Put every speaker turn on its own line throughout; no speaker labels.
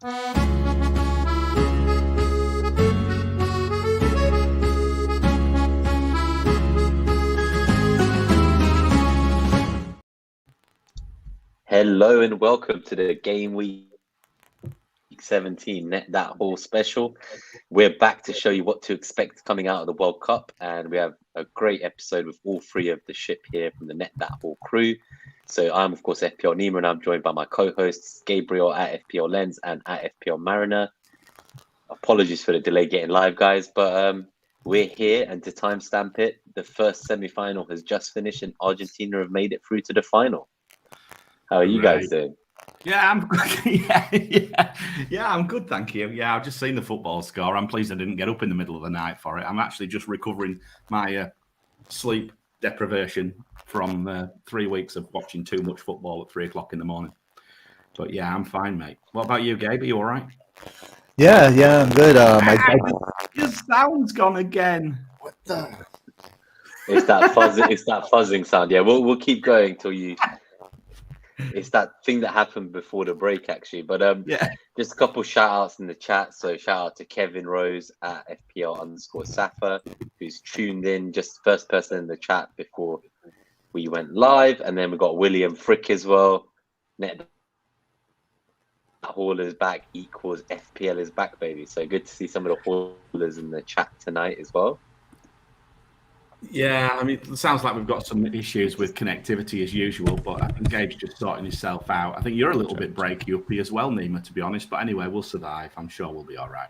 Hello and welcome to the Game Week 17 Net That Haul special. We're back to show you what to expect coming out of the World Cup, and we have a great episode with all three of the ship here from the Net That Haul crew. So I'm, of course, FPL Nima, and I'm joined by my co-hosts, Gabriel at FPL Lens and at FPL Mariner. Apologies for the delay getting live, guys, but we're here, and to timestamp it, the first semi-final has just finished, and Argentina have made it through to the final. How are you guys doing?
Yeah, I'm good. Yeah, I'm good, thank you. Yeah, I've just seen the football score. I'm pleased I didn't get up in the middle of the night for it. I'm actually just recovering my sleep deprivation from 3 weeks of watching too much football at 3 o'clock in the morning. But yeah, I'm fine, mate. What about you, Gabe? Are you all right?
Yeah, I'm good.
Your sound's gone again.
What the?
It's that fuzzing sound. Yeah, we'll keep going till you. It's that thing that happened before the break, actually. But just a couple shout outs in the chat. So shout out to Kevin Rose at FPL_Safa, who's tuned in, just first person in the chat before we went live. And then we got William Frick as well. Net Haul is back equals FPL is back, baby. So good to see some of the haulers in the chat tonight as well.
Yeah, I mean, it sounds like we've got some issues with connectivity as usual, but I think Gabe's just sorting himself out. I think you're a little bit breaky-uppy as well, Nima, to be honest. But anyway, we'll survive. I'm sure we'll be all right.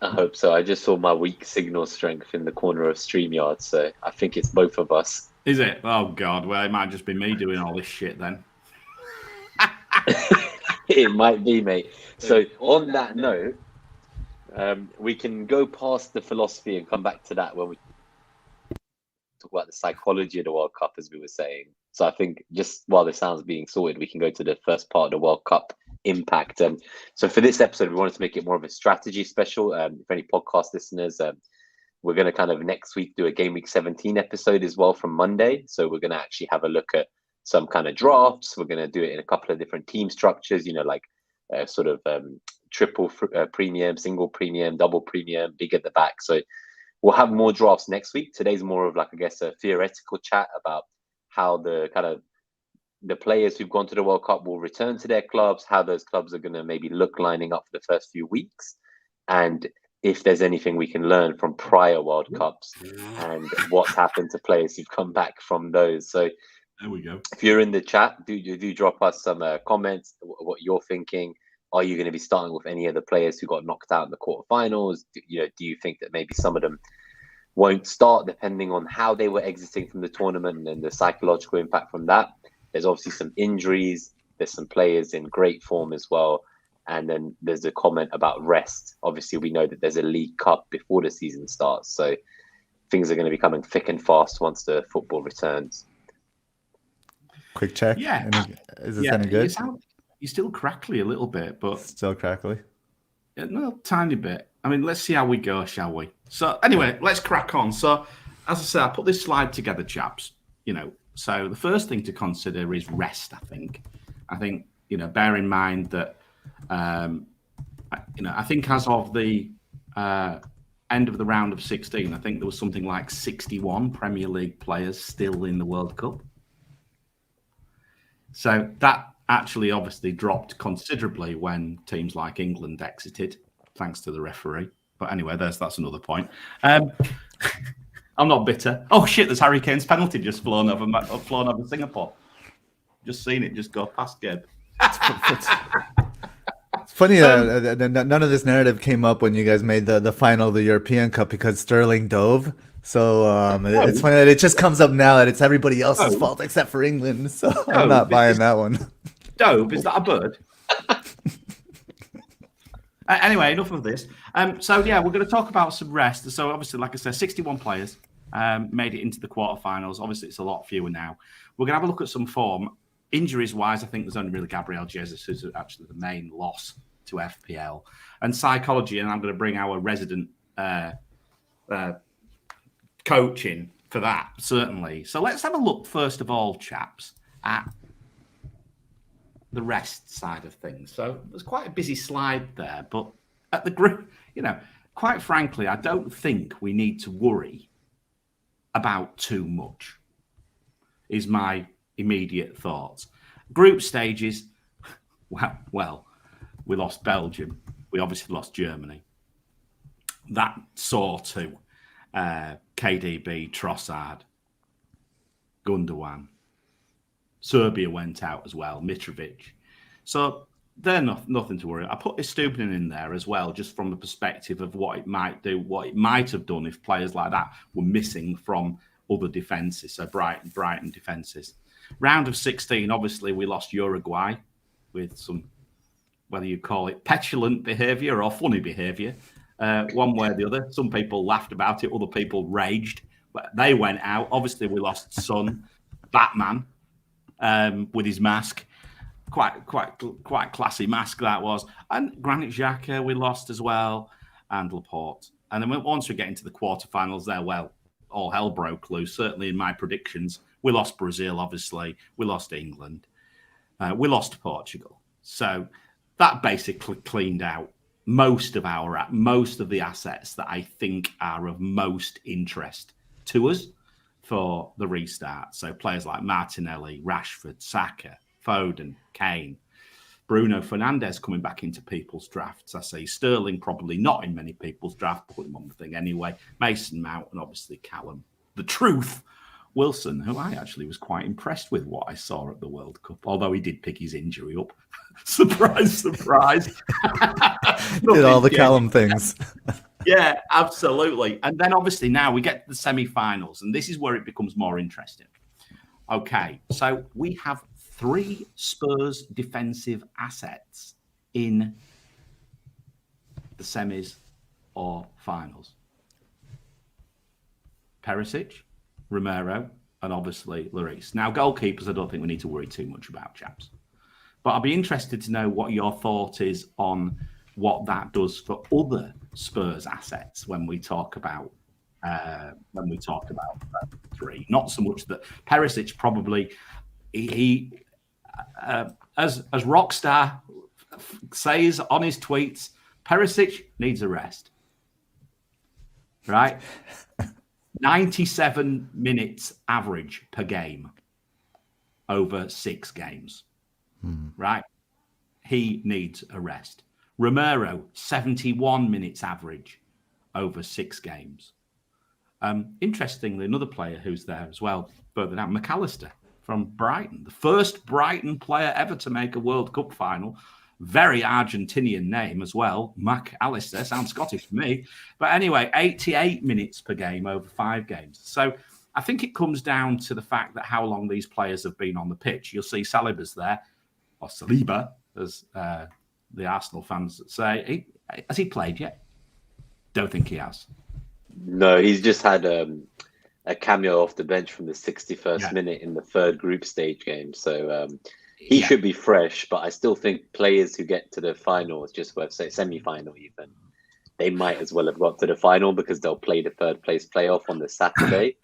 I hope so. I just saw my weak signal strength in the corner of StreamYard, so I think it's both of us.
Is it? Oh, God. Well, it might just be me doing all this shit then.
It might be, mate. So on that note, we can go past the philosophy and come back to that when we talk about the psychology of the World Cup, as we were saying. So I think just while the sound's being sorted, we can go to the first part of the World Cup impact. So for this episode, we wanted to make it more of a strategy special. For any podcast listeners, we're going to kind of next week do a Game Week 17 episode as well from Monday. So we're going to actually have a look at some kind of drafts. We're going to do it in a couple of different team structures, like sort of triple premium, single premium, double premium, big at the back. So we'll have more drafts next week. Today's more of like, I guess, a theoretical chat about how the kind of the players who've gone to the World Cup will return to their clubs, how those clubs are going to maybe look lining up for the first few weeks, and if there's anything we can learn from prior World Cups and what's happened to players who've come back from those. So
there we go.
If you're in the chat, do drop us some comments, what you're thinking. Are you going to be starting with any of the players who got knocked out in the quarterfinals? Do you think that maybe some of them won't start depending on how they were exiting from the tournament and the psychological impact from that? There's obviously some injuries. There's some players in great form as well. And then there's a comment about rest. Obviously, we know that there's a League Cup before the season starts. So things are going to be coming thick and fast once the football returns.
Quick check.
Yeah.
Is this any good?
You're still crackly a little bit, but...
Still crackly?
No, tiny bit. I mean, let's see how we go, shall we? So, anyway, let's crack on. So, as I said, I put this slide together, chaps. So the first thing to consider is rest, I think. Bear in mind that, I think as of the end of the round of 16, I think there was something like 61 Premier League players still in the World Cup. So that actually obviously dropped considerably when teams like England exited, thanks to the referee. But anyway, that's another point. I'm not bitter. Oh shit! There's Harry Kane's penalty just flown over Singapore. Just seen it just go past Gabe.
It's funny that none of this narrative came up when you guys made the final of the European Cup because Sterling dove. So it's funny that it just comes up now that it's everybody else's fault except for England. So I'm not buying that one.
Dove, is that a bird? Anyway, enough of this. We're going to talk about some rest. So obviously, like I said, 61 players made it into the quarterfinals. Obviously, it's a lot fewer now. We're going to have a look at some form. Injuries-wise, I think there's only really Gabriel Jesus who's actually the main loss to FPL. And psychology, and I'm going to bring our resident coach in for that, certainly. So let's have a look, first of all, chaps, at the rest side of things. So there's quite a busy slide there, but at the group, quite frankly, I don't think we need to worry about too much, is my immediate thoughts. Group stages, well, we lost Belgium. We obviously lost Germany. That saw to KDB, Trossard, Gundogan. Serbia went out as well, Mitrovic. So they're nothing to worry. I put Estupiñán in there as well, just from the perspective of what it might do, what it might have done if players like that were missing from other defences, so Brighton defences. Round of 16, obviously, we lost Uruguay with some, whether you call it petulant behaviour or funny behaviour, one way or the other. Some people laughed about it, other people raged. But they went out. Obviously, we lost Son, Batman, with his mask. Quite classy mask that was. And Granit Xhaka we lost as well, and Laporte. And then once we get into the quarterfinals there, well, all hell broke loose. Certainly in my predictions, we lost Brazil, obviously. We lost England. We lost Portugal. So that basically cleaned out most of the assets that I think are of most interest to us for the restart. So players like Martinelli, Rashford, Saka, Foden, Kane, Bruno Fernandes coming back into people's drafts. I say Sterling probably not in many people's draft, put him on the thing anyway. Mason Mount and obviously Callum. The truth, Wilson, who I actually was quite impressed with what I saw at the World Cup, although he did pick his injury up. Surprise, surprise.
Did all the Callum things.
Yeah, absolutely. And then obviously now we get to the semi-finals, and this is where it becomes more interesting. Okay, so we have 3 Spurs defensive assets in the semis or finals. Perisic, Romero, and obviously Lloris. Now, goalkeepers, I don't think we need to worry too much about, chaps. But I'll be interested to know what your thought is on what that does for other Spurs assets when we talk about 3. Not so much that Perisic probably as Rockstar says on his tweets, Perisic needs a rest. Right? 97 minutes average per game over 6 games. Right? He needs a rest. Romero, 71 minutes average over 6 games. Interestingly, another player who's there as well, further down, McAllister from Brighton, the first Brighton player ever to make a World Cup final. Very Argentinian name as well. McAllister, sounds Scottish to me. But anyway, 88 minutes per game over 5 games. So I think it comes down to the fact that how long these players have been on the pitch. You'll see Saliba's there, or Saliba, as the Arsenal fans say. Has he played yet? Don't think he has.
No, he's just had a cameo off the bench from the 61st minute in the 3rd group stage game. So he should be fresh, but I still think players who get to the final, it's just worth saying, semi-final even, they might as well have got to the final because they'll play the 3rd place playoff on the Saturday.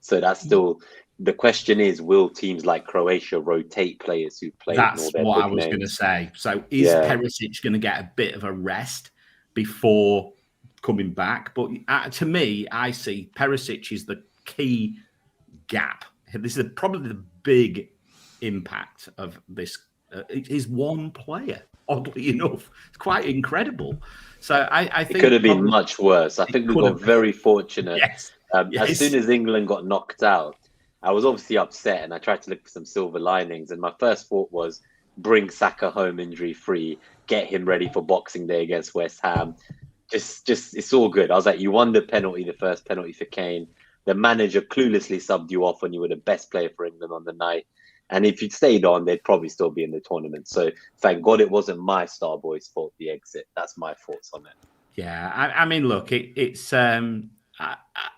So that's still... The question is, will teams like Croatia rotate players who play?
That's what I was going to say. So is Perisic going to get a bit of a rest before coming back? But to me, I see Perisic is the key gap. This is probably the big impact of this. It is one player, oddly enough. It's quite incredible. So I think
it could have been much worse. I think we got very fortunate.
Yes.
As soon as England got knocked out, I was obviously upset and I tried to look for some silver linings. And my first thought was bring Saka home injury free, get him ready for Boxing Day against West Ham. Just it's all good. I was like, you won the penalty, the first penalty for Kane. The manager cluelessly subbed you off when you were the best player for England on the night. And if you'd stayed on, they'd probably still be in the tournament. So thank God it wasn't my star boy's fault, the exit. That's my thoughts on it.
Yeah, I mean, look, it's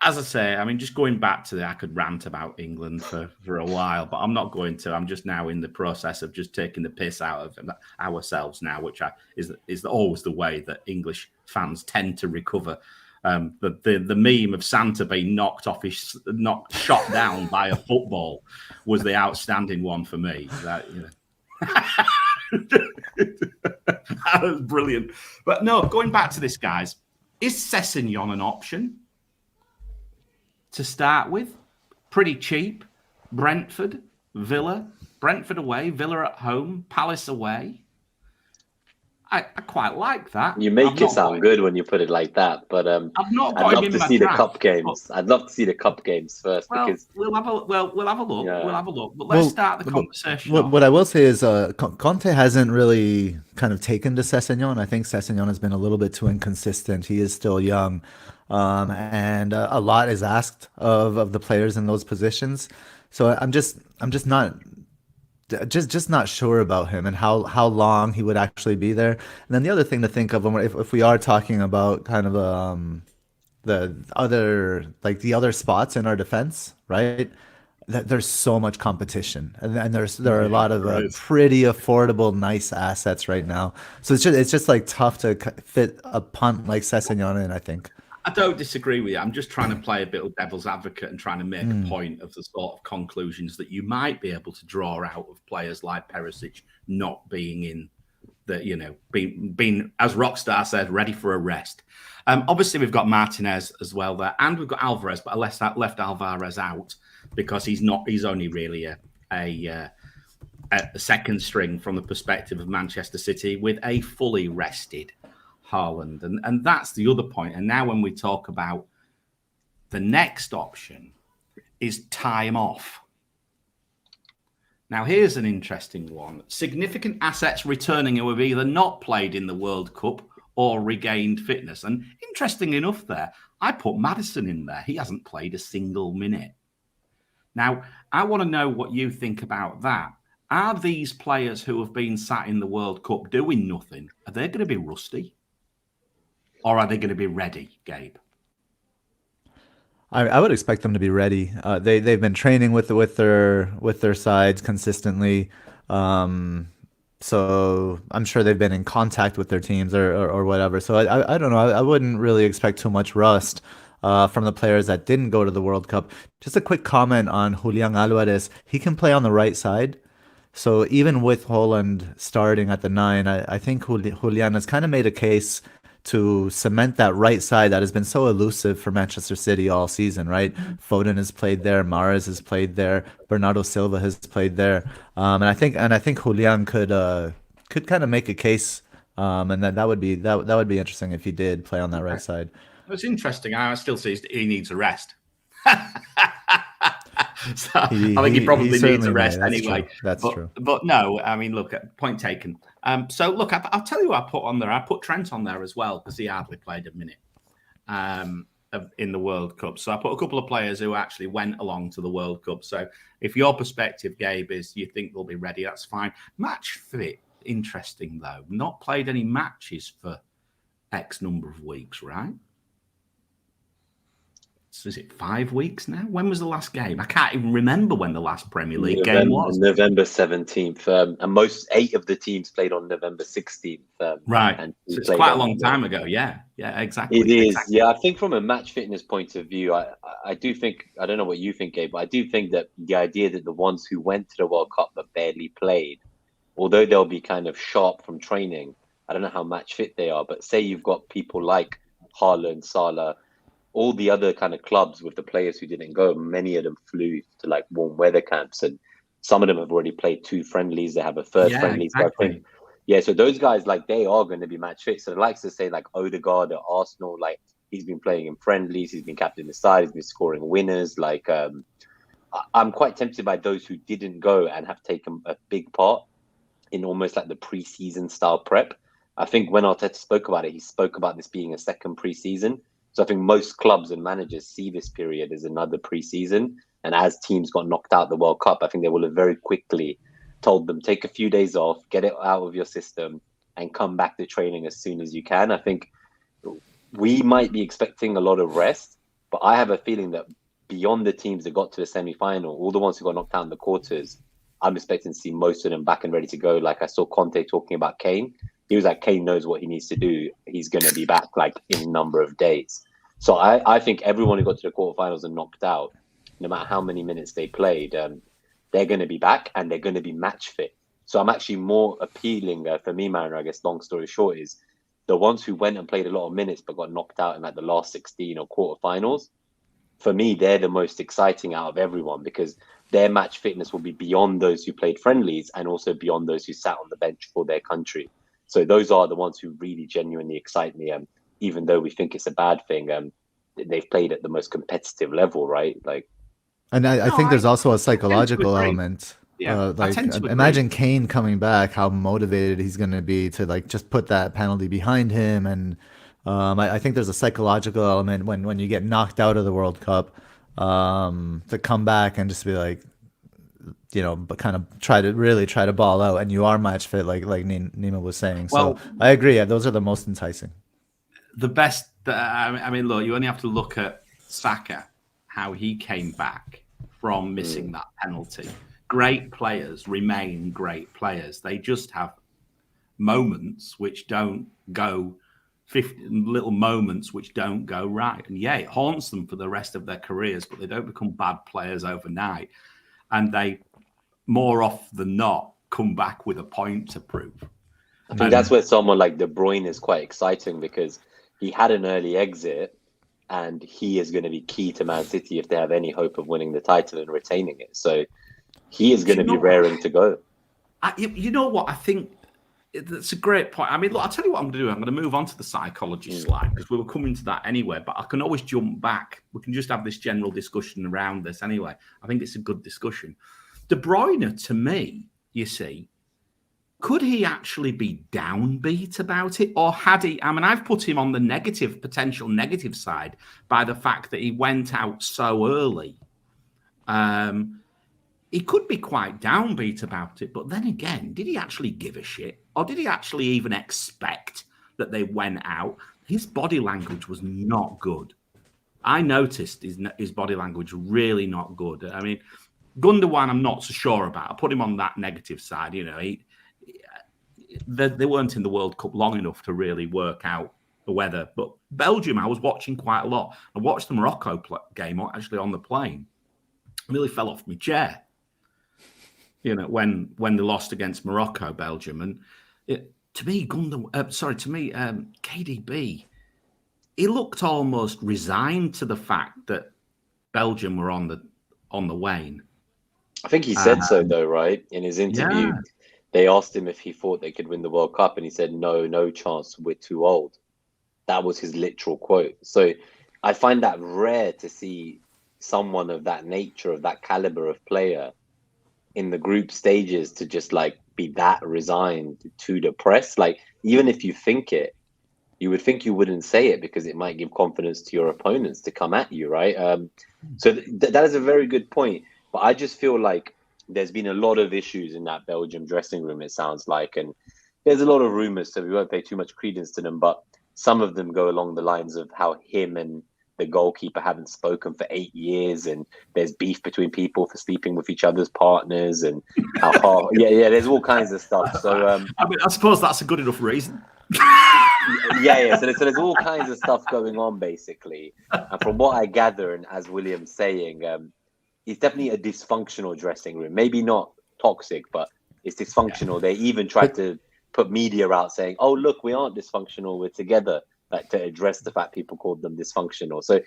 as I say, I mean, just going back to I could rant about England for a while, but I'm not going to. I'm just now in the process of just taking the piss out of ourselves now, which is always the way that English fans tend to recover. The meme of Santa being shot down by a football was the outstanding one for me. That, That was brilliant. But no, going back to this, guys, is Sessegnon an option to start with? Pretty cheap. Brentford, Villa, Brentford away, Villa at home, Palace away. I quite like that.
You make it sound good when you put it like that, but
I've not got
I'd
him
love
in
to
my
see the
draft,
cup games. I'd love to see the cup games first because
we'll have a look.
Yeah.
We'll have a look. But let's start the conversation.
What I will say is, Conte hasn't really kind of taken to Sessegnon. I think Sessegnon has been a little bit too inconsistent. He is still young, and a lot is asked of the players in those positions. So I'm just not sure about him and how long he would actually be there. And then the other thing to think of, if we are talking about kind of the other spots in our defense, right? There's so much competition, and there are a lot of pretty affordable, nice assets right now. So it's just like tough to fit a punt like Sessegnon in, I think.
I don't disagree with you. I'm just trying to play a bit of devil's advocate and trying to make a point of the sort of conclusions that you might be able to draw out of players like Perisic not being in the, being as Rockstar said, ready for a rest. Obviously, we've got Martinez as well there, and we've got Alvarez, but I left Alvarez out because he's only really a second string from the perspective of Manchester City with a fully rested Haaland. And that's the other point. And now when we talk about the next option is time off. Now, here's an interesting one. Significant assets returning who have either not played in the World Cup or regained fitness. And interesting enough there, I put Maddison in there. He hasn't played a single minute. Now, I want to know what you think about that. Are these players who have been sat in the World Cup doing nothing, are they going to be rusty? Or are they going to be ready, Gabe?
I would expect them to be ready. They've been training with their sides consistently, so I'm sure they've been in contact with their teams or whatever. So I don't know. I wouldn't really expect too much rust from the players that didn't go to the World Cup. Just a quick comment on Julian Alvarez. He can play on the right side. So even with Haaland starting at the 9, I think Julian has kind of made a case to cement that right side that has been so elusive for Manchester City all season, right? Foden has played there, Mahrez has played there, Bernardo Silva has played there, and I think Julian could kind of make a case, and that would be interesting if he did play on that right side.
It's interesting. I still see he needs a rest. So I think he probably needs a rest anyway.
True. That's true.
But no, I mean, look, point taken. So look, I'll tell you what I put on there. I put Trent on there as well because he hardly played a minute in the World Cup. So I put a couple of players who actually went along to the World Cup. So if your perspective, Gabe, is you think they'll be ready, that's fine. Match fit, interesting though. Not played any matches for X number of weeks, right? So is it 5 weeks now? When was the last game? I can't even remember when the last Premier League game was.
November 17th. And 8 of the teams played on November 16th.
Right. And so it's quite a long time ago. Yeah. Yeah, exactly.
It is.
Exactly.
Yeah, I think from a match fitness point of view, I do think, I don't know what you think, Gabe, but I do think that the idea that the ones who went to the World Cup but barely played, although they'll be kind of sharp from training, I don't know how match fit they are, but say you've got people like Haaland, Salah, all the other kind of clubs with the players who didn't go, many of them flew to like warm weather camps, and some of them have already played 2 friendlies. They have a third friendly.
Exactly.
So those guys, like, they are going to be match fit. So the likes to say like Odegaard at Arsenal, like he's been playing in friendlies, he's been captain the side, he's been scoring winners. Like I'm quite tempted by those who didn't go and have taken a big part in almost like the pre-season style prep. I think when Arteta spoke about it, he spoke about this being a second pre-season. So I think most clubs and managers see this period as another pre-season. And as teams got knocked out the World Cup, I think they will have very quickly told them, take a few days off, get it out of your system, and come back to training as soon as you can. I think we might be expecting a lot of rest, but I have a feeling that beyond the teams that got to the semi-final, all the ones who got knocked out in the quarters, I'm expecting to see most of them back and ready to go. Like I saw Conte talking about Kane. He was like, Kane knows what he needs to do. He's going to be back like in a number of days. So I think everyone who got to the quarterfinals and knocked out, no matter how many minutes they played, they're going to be back and they're going to be match fit. So I'm actually more appealing for me, Mariner. I guess long story short is the ones who went and played a lot of minutes but got knocked out in like the last 16 or quarterfinals. For me, they're the most exciting out of everyone because their match fitness will be beyond those who played friendlies and also beyond those who sat on the bench for their country. So those are the ones who really genuinely excite me. Even though we think it's a bad thing, they've played at the most competitive level, right? Like,
and I think there's also a psychological element.
Yeah,
like imagine Kane coming back, how motivated he's going to be to like just put that penalty behind him, and I think there's a psychological element when you get knocked out of the World Cup, to come back and just be like, but kind of try to ball out, and you are match fit, like Nima was saying. So I agree. Yeah, those are the most enticing.
The best. I mean, look, you only have to look at Saka, how he came back from missing that penalty. Great players remain great players. They just have moments which don't go, 50 little moments which don't go right. And yeah, it haunts them for the rest of their careers, but they don't become bad players overnight. And they, more often than not, come back with a point to prove.
I think that's where someone like De Bruyne is quite exciting because he had an early exit and he is going to be key to Man City if they have any hope of winning the title and retaining it. So he is going to be raring to go.
You know what? I think that's a great point. I mean, look, I'll tell you what I'm going to do. I'm going to move on to the psychology slide because we were coming to that anyway, but I can always jump back. We can just have this general discussion around this anyway. I think it's a good discussion. De Bruyne, to me, you see, could he actually be downbeat about it? Or had he, I mean, I've put him on the potential negative side by the fact that he went out so early. He could be quite downbeat about it, but then again, did he actually give a shit? Or did he actually even expect that they went out? His body language was not good. I noticed his body language really not good. I mean, Gundogan, I'm not so sure about. I put him on that negative side. They weren't in the World Cup long enough to really work out the weather. But Belgium, I was watching quite a lot. I watched the Morocco game actually on the plane. I nearly fell off my chair. When they lost against Morocco, Belgium, and KDB, he looked almost resigned to the fact that Belgium were on the wane.
I think he said so, though, right? In his interview, they asked him if he thought they could win the World Cup, and he said, no chance, we're too old. That was his literal quote. So I find that rare to see someone of that nature, of that caliber of player, in the group stages to just like be that resigned to the press. Like, even if you think it, you would think you wouldn't say it because it might give confidence to your opponents to come at you, right? So that is a very good point. But I just feel like there's been a lot of issues in that Belgium dressing room, it sounds like. And there's a lot of rumors, so we won't pay too much credence to them. But some of them go along the lines of how him and the goalkeeper haven't spoken for 8 years, and there's beef between people for sleeping with each other's partners, and how there's all kinds of stuff. So
I mean, I suppose that's a good enough reason.
So there's all kinds of stuff going on basically. And from what I gather, and as William's saying, it's definitely a dysfunctional dressing room. Maybe not toxic, but it's dysfunctional. They even tried to put media out saying, "Oh, look, we aren't dysfunctional. We're together." Like, to address the fact people called them dysfunctional. So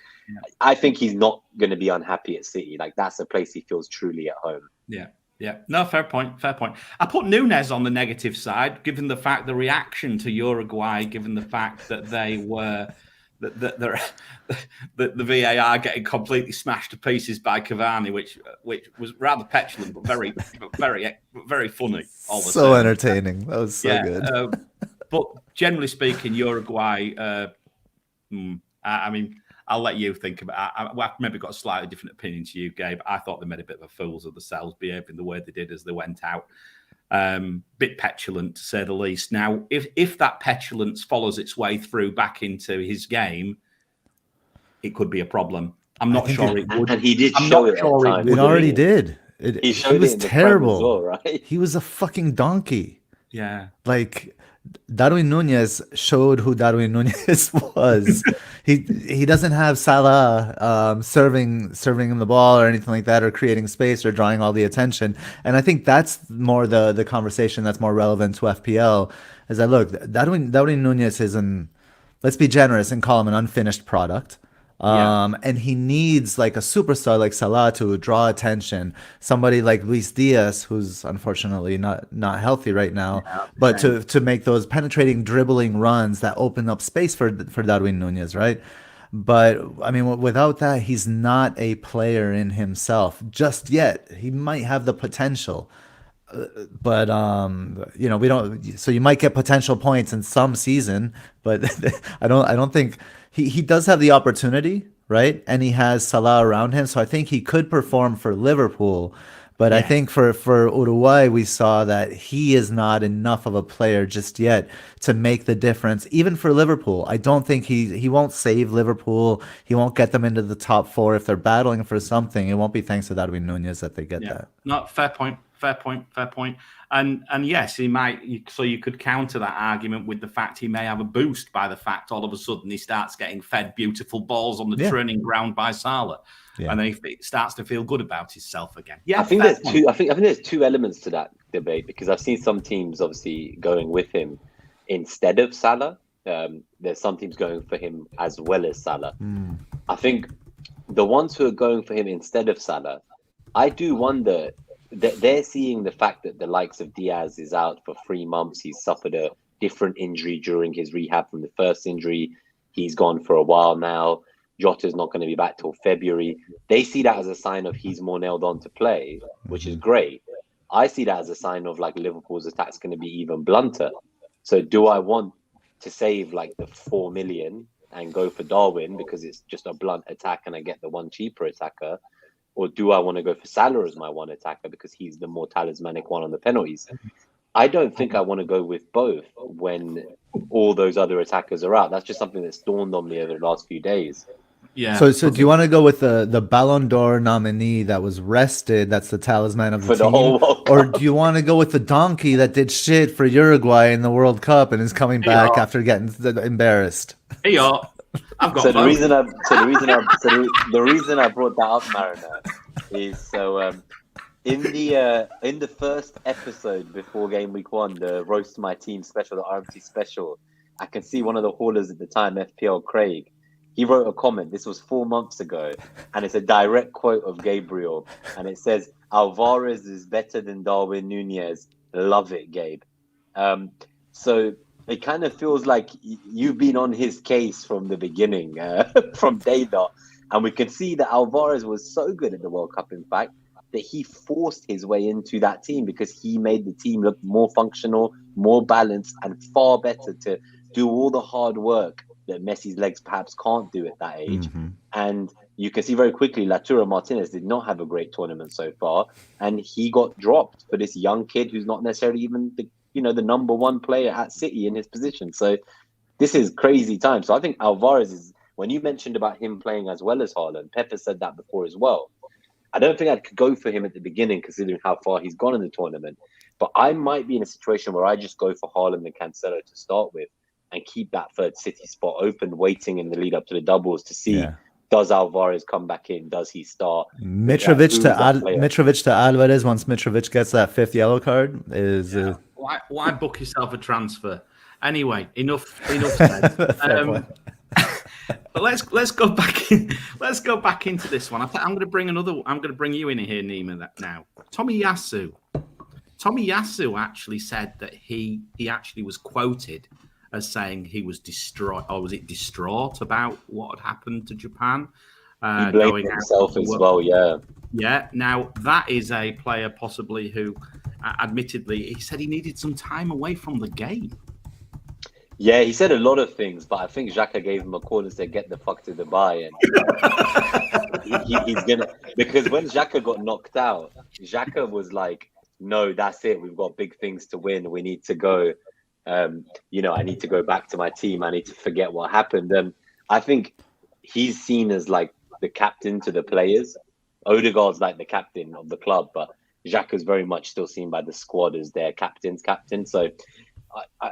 I think he's not going to be unhappy at City. Like, that's a place he feels truly at home.
Yeah. No, fair point. I put Núñez on the negative side, given the fact the reaction to Uruguay, given the fact that they were the VAR getting completely smashed to pieces by Cavani, which was rather petulant, but very, very funny.
So entertaining. That was so good.
But generally speaking, Uruguay, I mean, I'll let you think about it. I've maybe got a slightly different opinion to you, Gabe. I thought they made a bit of a fools of themselves, behaving the way they did as they went out. Bit petulant, to say the least. Now, if that petulance follows its way through back into his game, it could be a problem. I'm not sure it would.
And he did show it at times.
It already did. He was terrible.
Well, right?
He was a fucking donkey.
Yeah.
Like, Darwin Nunez showed who Darwin Nunez was. He doesn't have Salah serving him the ball or anything like that, or creating space or drawing all the attention. And I think that's more the conversation that's more relevant to FPL. Is that look, Darwin Nunez is an, let's be generous and call him an unfinished product.
Yeah.
And he needs like a superstar like Salah to draw attention. Somebody like Luis Diaz, who's unfortunately not healthy right now, but to make those penetrating, dribbling runs that open up space for Darwin Nunez, right? But I mean, without that, he's not a player in himself just yet. He might have the potential, but we don't. So you might get potential points in some season, but I don't think he does have the opportunity, right? And he has Salah around him, so I think he could perform for Liverpool. But I think for Uruguay, we saw that he is not enough of a player just yet to make the difference. Even for Liverpool, I don't think he won't save Liverpool. He won't get them into the top four. If they're battling for something, it won't be thanks to Darwin Nunez that they get that.
No, fair point. And yes, he might. So you could counter that argument with the fact he may have a boost by the fact all of a sudden he starts getting fed beautiful balls on the training ground by Salah. Yeah. And then he starts to feel good about himself again. Yeah,
I think there's two. I think there's two elements to that debate, because I've seen some teams obviously going with him instead of Salah. There's some teams going for him as well as Salah. I think the ones who are going for him instead of Salah, I do wonder that they're seeing the fact that the likes of Diaz is out for 3 months. He's suffered a different injury during his rehab from the first injury. He's gone for a while now. Jota's not going to be back till February. They see that as a sign of he's more nailed on to play, which is great. I see that as a sign of like Liverpool's attack's going to be even blunter. So do I want to save like the 4 million and go for Darwin because it's just a blunt attack and I get the one cheaper attacker? Or do I want to go for Salah as my one attacker because he's the more talismanic one on the penalties? I don't think I want to go with both when all those other attackers are out. That's just something that's dawned on me over the last few days.
Yeah.
So do you want to go with the Ballon d'Or nominee that was rested? That's the talisman of the team.
Whole World Cup.
Or do you want to go with the donkey that did shit for Uruguay in the World Cup and is coming back after getting embarrassed?
Hey, I've got
the reason I brought that up, Mariner, is in the first episode before game week 1, the Roast My Team special, the RMT special, I can see one of the haulers at the time, FPL Craig. He wrote a comment. This was 4 months ago, and it's a direct quote of Gabriel, and it says, "Alvarez is better than Darwin Nunez. Love it, Gabe." So it kind of feels like you've been on his case from the beginning, from day dot, and we can see that Alvarez was so good at the World Cup, in fact, that he forced his way into that team because he made the team look more functional, more balanced, and far better to do all the hard work that Messi's legs perhaps can't do at that age. And you can see very quickly Lautaro Martinez did not have a great tournament so far, and he got dropped for this young kid who's not necessarily even the number one player at City in his position. So this is crazy time. So I think Alvarez is, when you mentioned about him playing as well as Haaland, Pepper said that before as well. I don't think I'd go for him at the beginning considering how far he's gone in the tournament, but I might be in a situation where I just go for Haaland and Cancelo to start with and keep that third City spot open, waiting in the lead up to the doubles to see, does Alvarez come back in? Does he start?
Mitrovic to Alvarez once Mitrovic gets that 5th yellow card is...
Why book yourself a transfer? Anyway, enough said. But let's go back in. Let's go back into this one. I'm going to bring you in here, Nima. Now, Tommy Yasu actually said that he actually was quoted as saying he was distraught about what had happened to Japan.
He blamed himself as well.
Yeah. Now that is a player possibly who, admittedly, he said he needed some time away from the game.
Yeah, he said a lot of things, but I think Xhaka gave him a call and said, "Get the fuck to Dubai." And he's gonna, because when Xhaka got knocked out, Xhaka was like, "No, that's it. We've got big things to win. We need to go. I need to go back to my team. I need to forget what happened." I think he's seen as like the captain to the players. Odegaard's like the captain of the club, but Xhaka's very much still seen by the squad as their captain's captain. So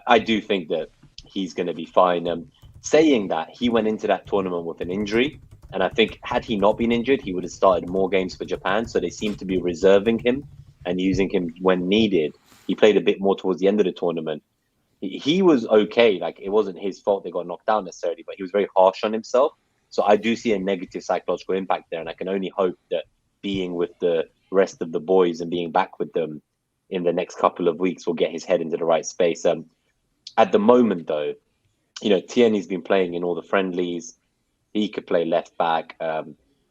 I do think that he's going to be fine. Saying that, he went into that tournament with an injury, and I think had he not been injured, he would have started more games for Japan. So they seem to be reserving him and using him when needed. He played a bit more towards the end of the tournament. He was okay. Like, it wasn't his fault they got knocked down necessarily, but he was very harsh on himself. So I do see a negative psychological impact there, and I can only hope that being with the rest of the boys and being back with them in the next couple of weeks will get his head into the right space. At the moment, though, Tierney's been playing in all the friendlies. He could play left back.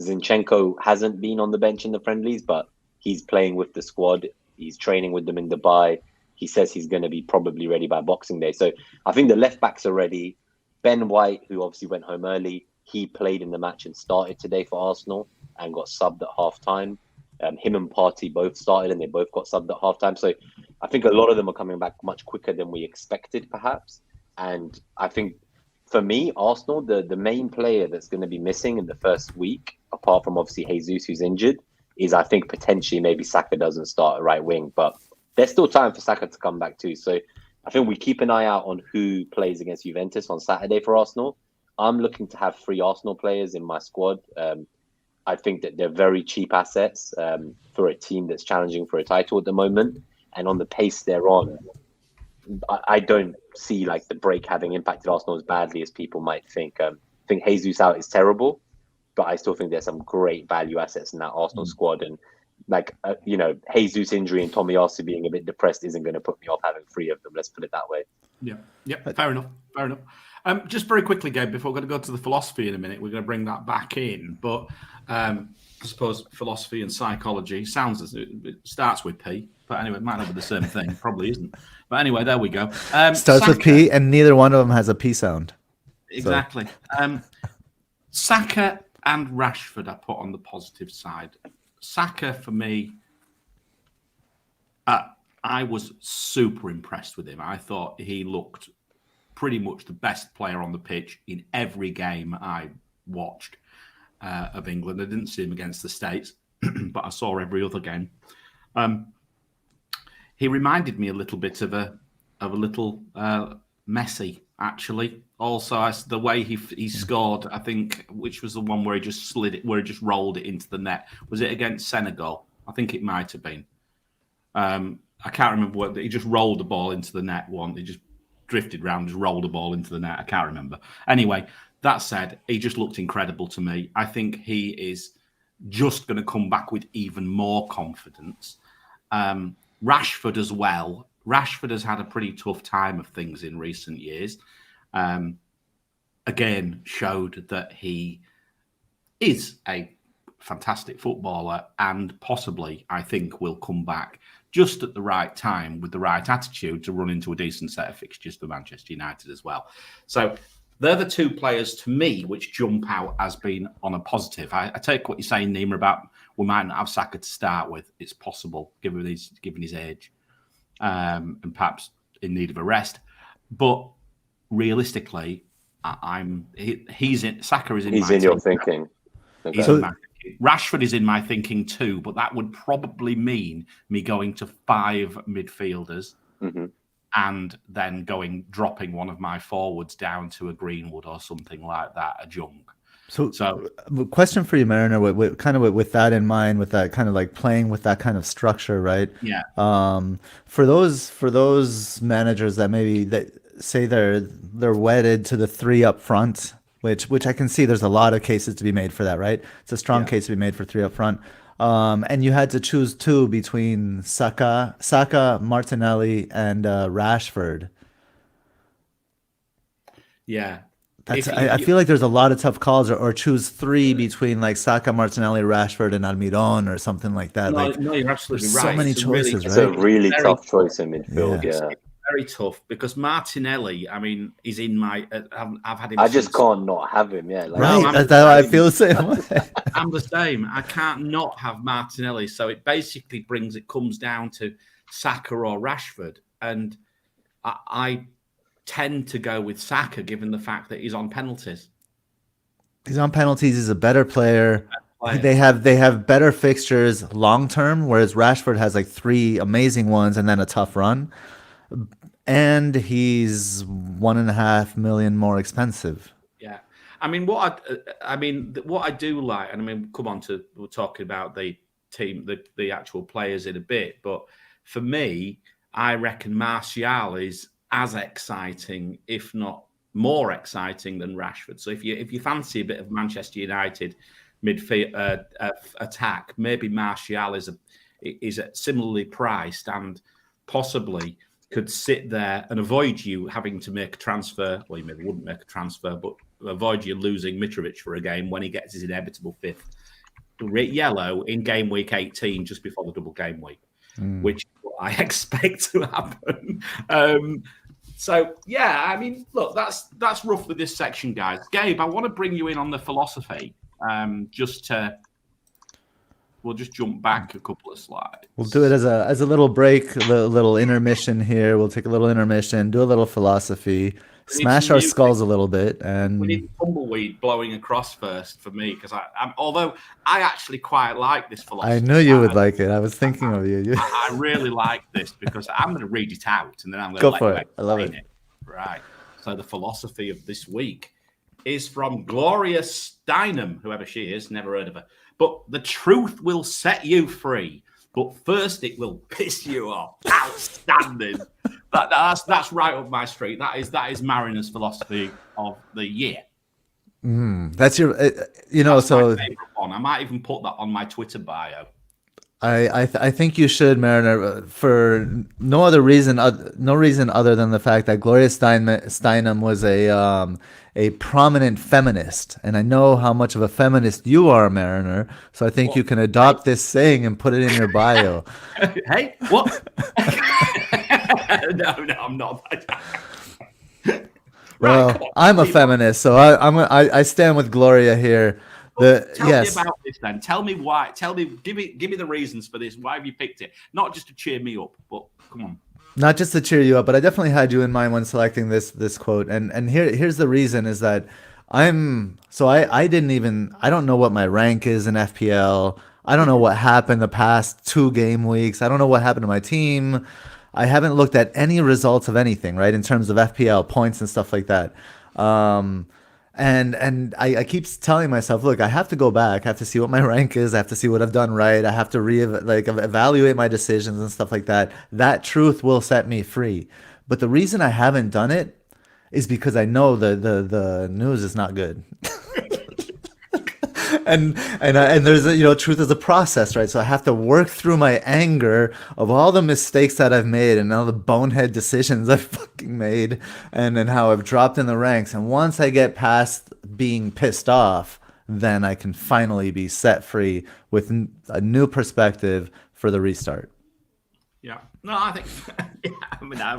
Zinchenko hasn't been on the bench in the friendlies, but he's playing with the squad. He's training with them in Dubai. He says he's going to be probably ready by Boxing Day. So I think the left backs are ready. Ben White, who obviously went home early, he played in the match and started today for Arsenal and got subbed at half-time. Him and Partey both started and they both got subbed at half-time. So I think a lot of them are coming back much quicker than we expected, perhaps. And I think, for me, Arsenal, the main player that's going to be missing in the first week, apart from obviously Jesus, who's injured, is I think potentially maybe Saka doesn't start at right wing. But there's still time for Saka to come back too. So I think we keep an eye out on who plays against Juventus on Saturday for Arsenal. I'm looking to have 3 Arsenal players in my squad. I think that they're very cheap assets for a team that's challenging for a title at the moment. And on the pace they're on, I don't see like the break having impacted Arsenal as badly as people might think. I think Jesus out is terrible, but I still think there's some great value assets in that Arsenal squad. And Jesus injury and Tomiyasu being a bit depressed isn't going to put me off having 3 of them. Let's put it that way.
Yeah, fair enough. Just very quickly, Gabe, before we're going to go to the philosophy in a minute, we're going to bring that back in. But I suppose philosophy and psychology sounds as it starts with P, but anyway, it might not be the same thing. Probably isn't. But anyway, there we go.
Starts with P, and neither one of them has a P sound.
Exactly. So. Saka and Rashford I put on the positive side. Saka, for me, I was super impressed with him. I thought he looked pretty much the best player on the pitch in every game I watched of England. I didn't see him against the States, but I saw every other game. He reminded me a little bit of a little Messi, actually. Also, the way he scored, I think, which was the one where he just slid it, where he just rolled it into the net. Was it against Senegal? I think it might have been. I can't remember what he just rolled the ball into the net. He just drifted around, just rolled the ball into the net. I can't remember. Anyway, that said, he just looked incredible to me. I think he is just going to come back with even more confidence. Rashford as well. Rashford has had a pretty tough time of things in recent years. Again, showed that he is a fantastic footballer and possibly, I think, will come back just at the right time with the right attitude to run into a decent set of fixtures for Manchester United as well. So they're the 2 players to me which jump out as being on a positive. I take what you're saying, Nima, about we might not have Saka to start with. It's possible, given his age, and perhaps in need of a rest. But realistically, Saka is in.
He's in your thinking.
Okay. Rashford is in my thinking too, but that would probably mean me going to 5 midfielders and then dropping one of my forwards down to a Greenwood or something like that, a Jung. So
question for you, Mariner, with that in mind, with that kind of like playing with that kind of structure, right?
Yeah.
For those managers that maybe say they're wedded to the 3 up front, which I can see there's a lot of cases to be made for that, right? It's a strong case to be made for 3 up front. And you had to choose 2 between Saka, Martinelli, and Rashford.
Yeah.
I feel like there's a lot of tough calls, or choose 3 between like Saka, Martinelli, Rashford, and Almiron or something like that.
No, you're absolutely right.
So many choices, right?
It's a really tough choice in midfield, yeah.
Very tough because Martinelli, I mean, is in my. I've had him.
I just can't not have him. Yeah,
right. That's how I feel the same way.
I'm the same. I can't not have Martinelli. So it basically comes down to Saka or Rashford, and I tend to go with Saka given the fact that he's on penalties.
He's on penalties. He's a better player. They have better fixtures long term, whereas Rashford has like 3 amazing ones and then a tough run. and he's 1.5 million more expensive.
Yeah, I mean, what I do like, and I mean, we're talking about the team, the actual players in a bit, but for me, I reckon Martial is as exciting, if not more exciting, than Rashford. So if you fancy a bit of Manchester United midfield attack, maybe Martial is similarly priced and possibly could sit there and avoid you having to make a transfer. Well, you maybe wouldn't make a transfer, but avoid you losing Mitrovic for a game when he gets his inevitable fifth yellow in game week 18, just before the double game week, which I expect to happen. So yeah, I mean, look, that's roughly this section, guys. Gabe, I want to bring you in on the philosophy. We'll just jump back a couple of slides.
We'll do it as a little break, a little intermission here. We'll take a little intermission, do a little philosophy, smash our skulls a little bit, and
we need tumbleweed blowing across first for me, because although I actually quite like this philosophy.
I knew you would like it. I was thinking of you.
I really like this because I'm going to read it out and then I'm going
Go
to
for
let
it. I love it.
Right. So the philosophy of this week is from Gloria Steinem, whoever she is, never heard of her. But the truth will set you free. But first, it will piss you off. Outstanding. That's right up my street. That is Mariner's philosophy of the year.
That's your,
That's
so
my favorite one. I might even put that on my Twitter bio.
I think you should, Mariner, for no reason other than the fact that Gloria Steinem was a prominent feminist, and I know how much of a feminist you are, Mariner. So I think you can adopt this saying and put it in your bio.
Hey, what? No, I'm not.
Well, I'm a feminist, so I stand with Gloria here.
Tell me about this then. Tell me why. Give me the reasons for this. Why have you picked it? Not just to cheer me up, but come on.
Not just to cheer you up, but I definitely had you in mind when selecting this quote. And here's the reason is that I don't know what my rank is in FPL. I don't know what happened the past 2 game weeks. I don't know what happened to my team. I haven't looked at any results of anything, right, in terms of FPL points and stuff like that. And I keep telling myself, look, I have to go back. I have to see what my rank is. I have to see what I've done right. I have to evaluate my decisions and stuff like that. That truth will set me free. But the reason I haven't done it is because I know the news is not good. and there's truth is a process, right? So I have to work through my anger of all the mistakes that I've made and all the bonehead decisions I've fucking made, and how I've dropped in the ranks. And once I get past being pissed off, then I can finally be set free with a new perspective for the restart.
Yeah, no, I think. Yeah, I mean, I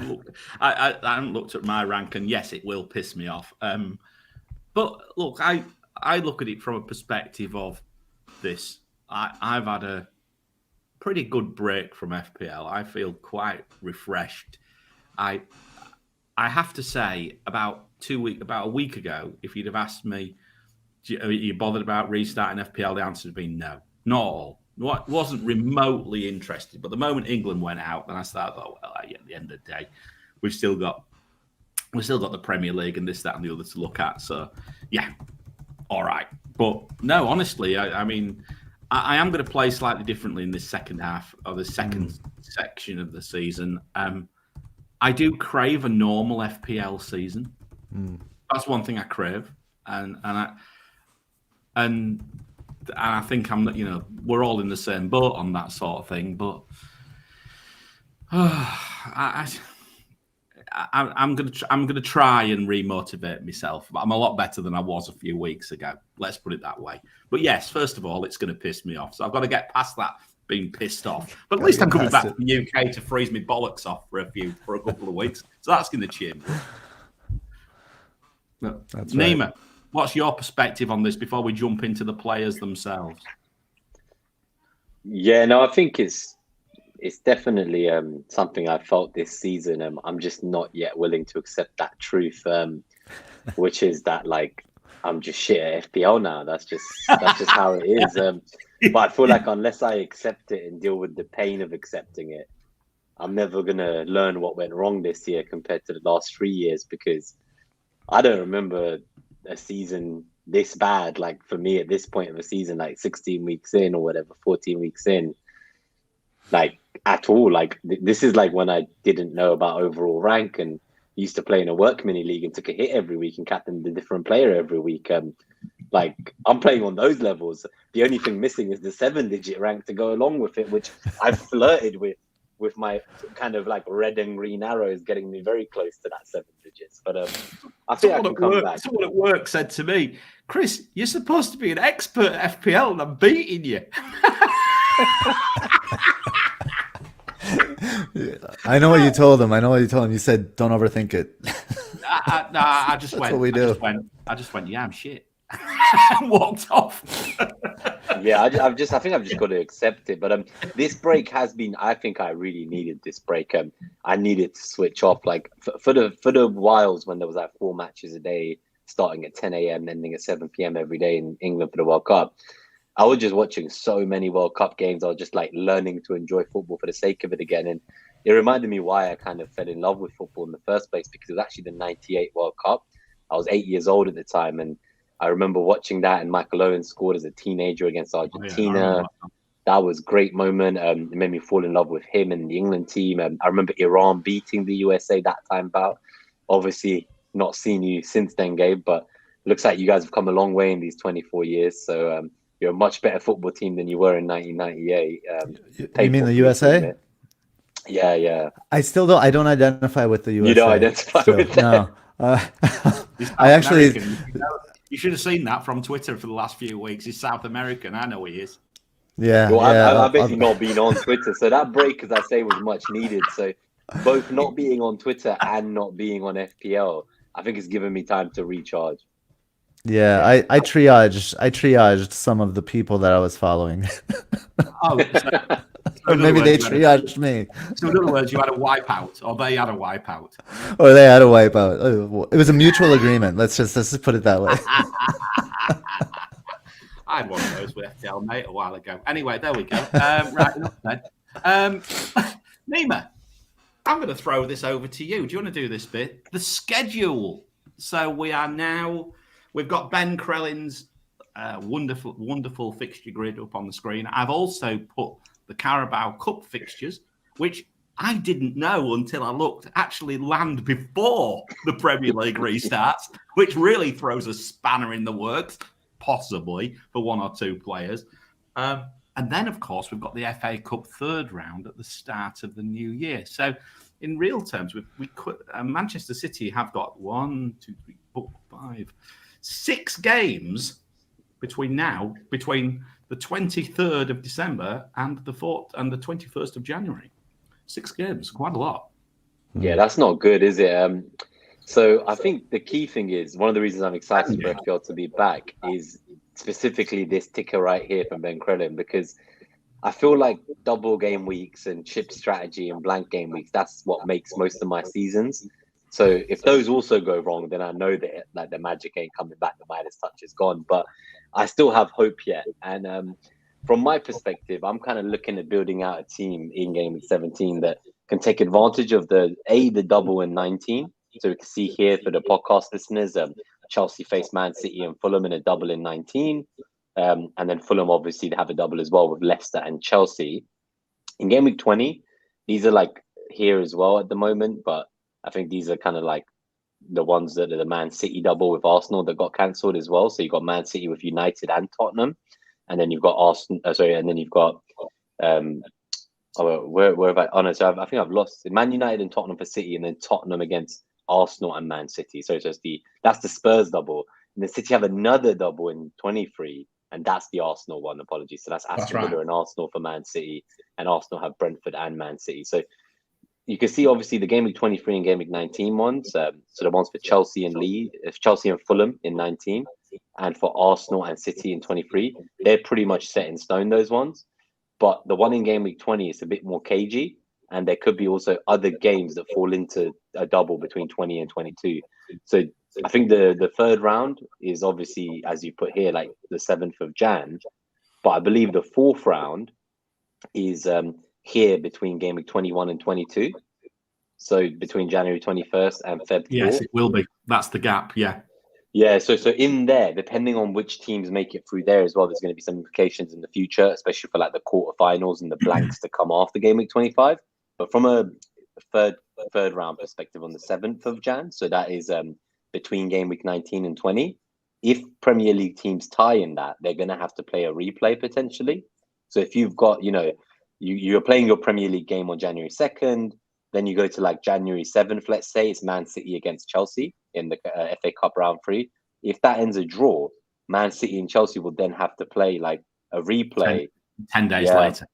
haven't looked at my rank, and yes, it will piss me off. But look, I look at it from a perspective of this. I've had a pretty good break from FPL. I feel quite refreshed. I have to say, about a week ago, if you'd have asked me, are you bothered about restarting FPL? The answer has been no, not all. Wasn't remotely interested. But the moment England went out, then I started, at the end of the day, we've still got the Premier League and this, that, and the other to look at. So, yeah. All right. But no, honestly, I mean, I am going to play slightly differently in this second half or the second section of the season. I do crave a normal FPL season. That's one thing I crave. And I think we're all in the same boat on that sort of thing. But I'm gonna try and remotivate myself. I'm a lot better than I was a few weeks ago. Let's put it that way. But yes, first of all, it's going to piss me off. So I've got to get past that being pissed off. But at least I'm coming back from the UK to freeze me bollocks off for a couple of weeks. So that's going to cheer me up. That's right. Nima, what's your perspective on this before we jump into the players themselves?
Yeah, no, I think it's definitely something I felt this season. I'm just not yet willing to accept that truth, which is that I'm just shit at FPL now. That's just how it is. But I feel like unless I accept it and deal with the pain of accepting it, I'm never gonna learn what went wrong this year compared to the last 3 years, because I don't remember a season this bad. Like for me at this point of the season, like 16 weeks in or whatever, 14 weeks in, like at all. Like this is like when I didn't know about overall rank and used to play in a work mini league and took a hit every week and captained a different player every week. Like I'm playing on those levels. The only thing missing is the 7-digit rank to go along with it, which I've flirted with my kind of like red and green arrows getting me very close to that 7 digits. But I think I can come back.
Someone at work said to me, Chris, you're supposed to be an expert at FPL and I'm beating you.
I know what you told him. You said, don't overthink it.
I just went, I just went, yeah, I'm shit. And walked off.
Yeah, I think I've just got to accept it. But this break has been. I think I really needed this break. I needed to switch off. Like for the whiles when there was like 4 matches a day, starting at 10 a.m., ending at 7 p.m. every day in England for the World Cup. I was just watching so many World Cup games. I was just like learning to enjoy football for the sake of it again, and it reminded me why I kind of fell in love with football in the first place, because it was actually the '98 World Cup. I was 8 years old at the time, and I remember watching that, and Michael Owen scored as a teenager against Argentina. That was a great moment. It made me fall in love with him and the England team. I remember Iran beating the USA that time bout. Obviously, not seen you since then, Gabe, but looks like you guys have come a long way in these 24 years. So you're a much better football team than you were in 1998.
You mean the USA?
Yeah.
I don't identify with the USA.
You don't identify with that?
No. I actually...
You should have seen that from Twitter for the last few weeks. He's South American. I know he is.
Yeah.
Well, I've basically not been on Twitter. So that break, as I say, was much needed. So both not being on Twitter and not being on FPL, I think it's given me time to recharge.
Yeah, I triaged some of the people that I was following. Or maybe they triaged me.
So in other words, you had a wipeout, or they had a wipeout.
Or they had a wipeout. It was a mutual agreement. Let's just put it that way.
I had one of those with FPL, mate, a while ago. Anyway, there we go. Right, enough then. Nima, I'm going to throw this over to you. Do you want to do this bit? The schedule. So we've got Ben Krellin's wonderful fixture grid up on the screen. I've also put the Carabao Cup fixtures, which I didn't know until I looked, actually land before the Premier League restarts, which really throws a spanner in the works, possibly, for 1 or 2 players. And then, of course, we've got the FA Cup third round at the start of the new year. So, in real terms, Manchester City have got 1, 2, 3, 4, 5, 6 games between the 23rd of December and the 21st of January. 6 games, quite a lot.
Yeah, that's not good, is it? So I think the key thing is, one of the reasons I'm excited for FPL to be back is specifically this ticker right here from Ben Krellin, because I feel like double game weeks and chip strategy and blank game weeks, that's what makes most of my seasons. So if those also go wrong, then I know that like the magic ain't coming back, the Midas touch is gone. But I still have hope yet. And from my perspective, I'm kind of looking at building out a team in Game Week 17 that can take advantage of the double in 19. So we can see here for the podcast listeners, Chelsea face Man City and Fulham in a double in 19. And then Fulham, obviously, they have a double as well with Leicester and Chelsea. In Game Week 20, these are like here as well at the moment, but I think these are kind of like the ones that are the Man City double with Arsenal that got cancelled as well. So you've got Man City with United and Tottenham. And then you've got Arsenal, and then you've got, where have I? Oh, no, so I think I've lost Man United and Tottenham for City, and then Tottenham against Arsenal and Man City. So it's just that's the Spurs double. And then City have another double in 23, and that's the Arsenal one. Apologies. So that's Aston Villa and Arsenal for Man City, and Arsenal have Brentford and Man City. So you can see obviously the Game Week 23 and Game Week 19 ones. So the ones for Chelsea and Fulham in 19, and for Arsenal and City in 23, they're pretty much set in stone, those ones. But the one in Game Week 20 is a bit more cagey, and there could be also other games that fall into a double between 20 and 22. So I think the third round is obviously, as you put here, like the 7th of Jan. But I believe the fourth round is here between game week 21 and 22. So between January 21st and Feb 4th.
Yes, it will be. That's the gap. Yeah.
Yeah, so in there, depending on which teams make it through there as well, there's going to be some implications in the future, especially for like the quarterfinals and the blanks to come after game week 25. But from a third round perspective on the 7th of Jan, so that is between game week 19 and 20. If Premier League teams tie in that, they're going to have to play a replay potentially. So if you've got, you're playing your Premier League game on January 2nd, then you go to like January 7th, let's say it's Man City against Chelsea in the FA Cup round 3. If that ends a draw, Man City and Chelsea will then have to play like a replay
10 days later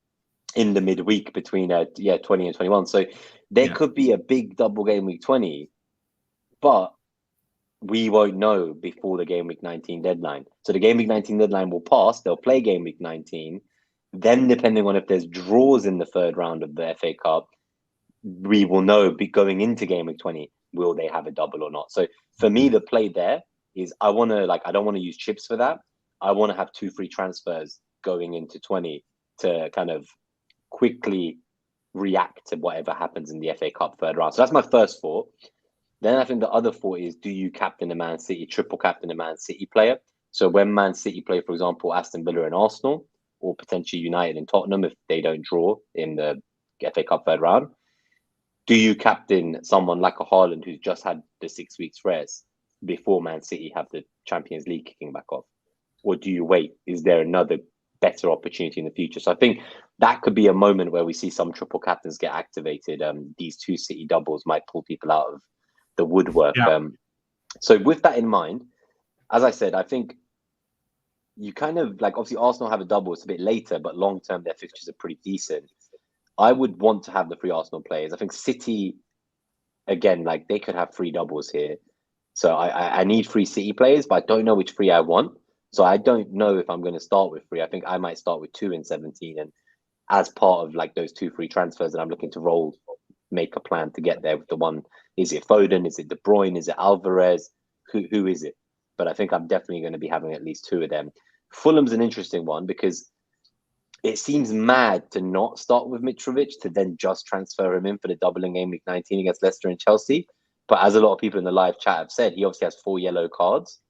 in the midweek between 20 and 21. So there could be a big double game week 20, but we won't know before the game week 19 deadline. So the game week 19 deadline will pass. They'll play game week 19. Then depending on if there's draws in the third round of the FA Cup, we will know going into game week 20, will they have a double or not? So for me, the play there is I don't want to use chips for that. I want to have 2 free transfers going into 20 to kind of quickly react to whatever happens in the FA Cup third round. So that's my first thought. Then I think the other thought is, do you captain a Man City, triple captain a Man City player? So when Man City play, for example, Aston Villa and Arsenal, or potentially United and Tottenham if they don't draw in the FA Cup third round, do you captain someone like a Haaland who's just had the 6 weeks rest before Man City have the Champions League kicking back off? Or do you wait? Is there another better opportunity in the future? So I think that could be a moment where we see some triple captains get activated. These 2 City doubles might pull people out of the woodwork.
Yeah.
So with that in mind, as I said, I think you kind of like, obviously Arsenal have a double, it's a bit later, but long term their fixtures are pretty decent. I would want to have the 3 Arsenal players. I think City, again, like they could have 3 doubles here. So I need 3 City players, but I don't know which 3 I want. So I don't know if I'm going to start with 3. I think I might start with 2 in 17. And as part of like those 2 free transfers that I'm looking to roll, make a plan to get there with the one. Is it Foden? Is it De Bruyne? Is it Alvarez? Who is it? But I think I'm definitely going to be having at least 2 of them. Fulham's an interesting one because it seems mad to not start with Mitrovic to then just transfer him in for the double in game week 19 against Leicester and Chelsea. But as a lot of people in the live chat have said, he obviously has 4 yellow cards.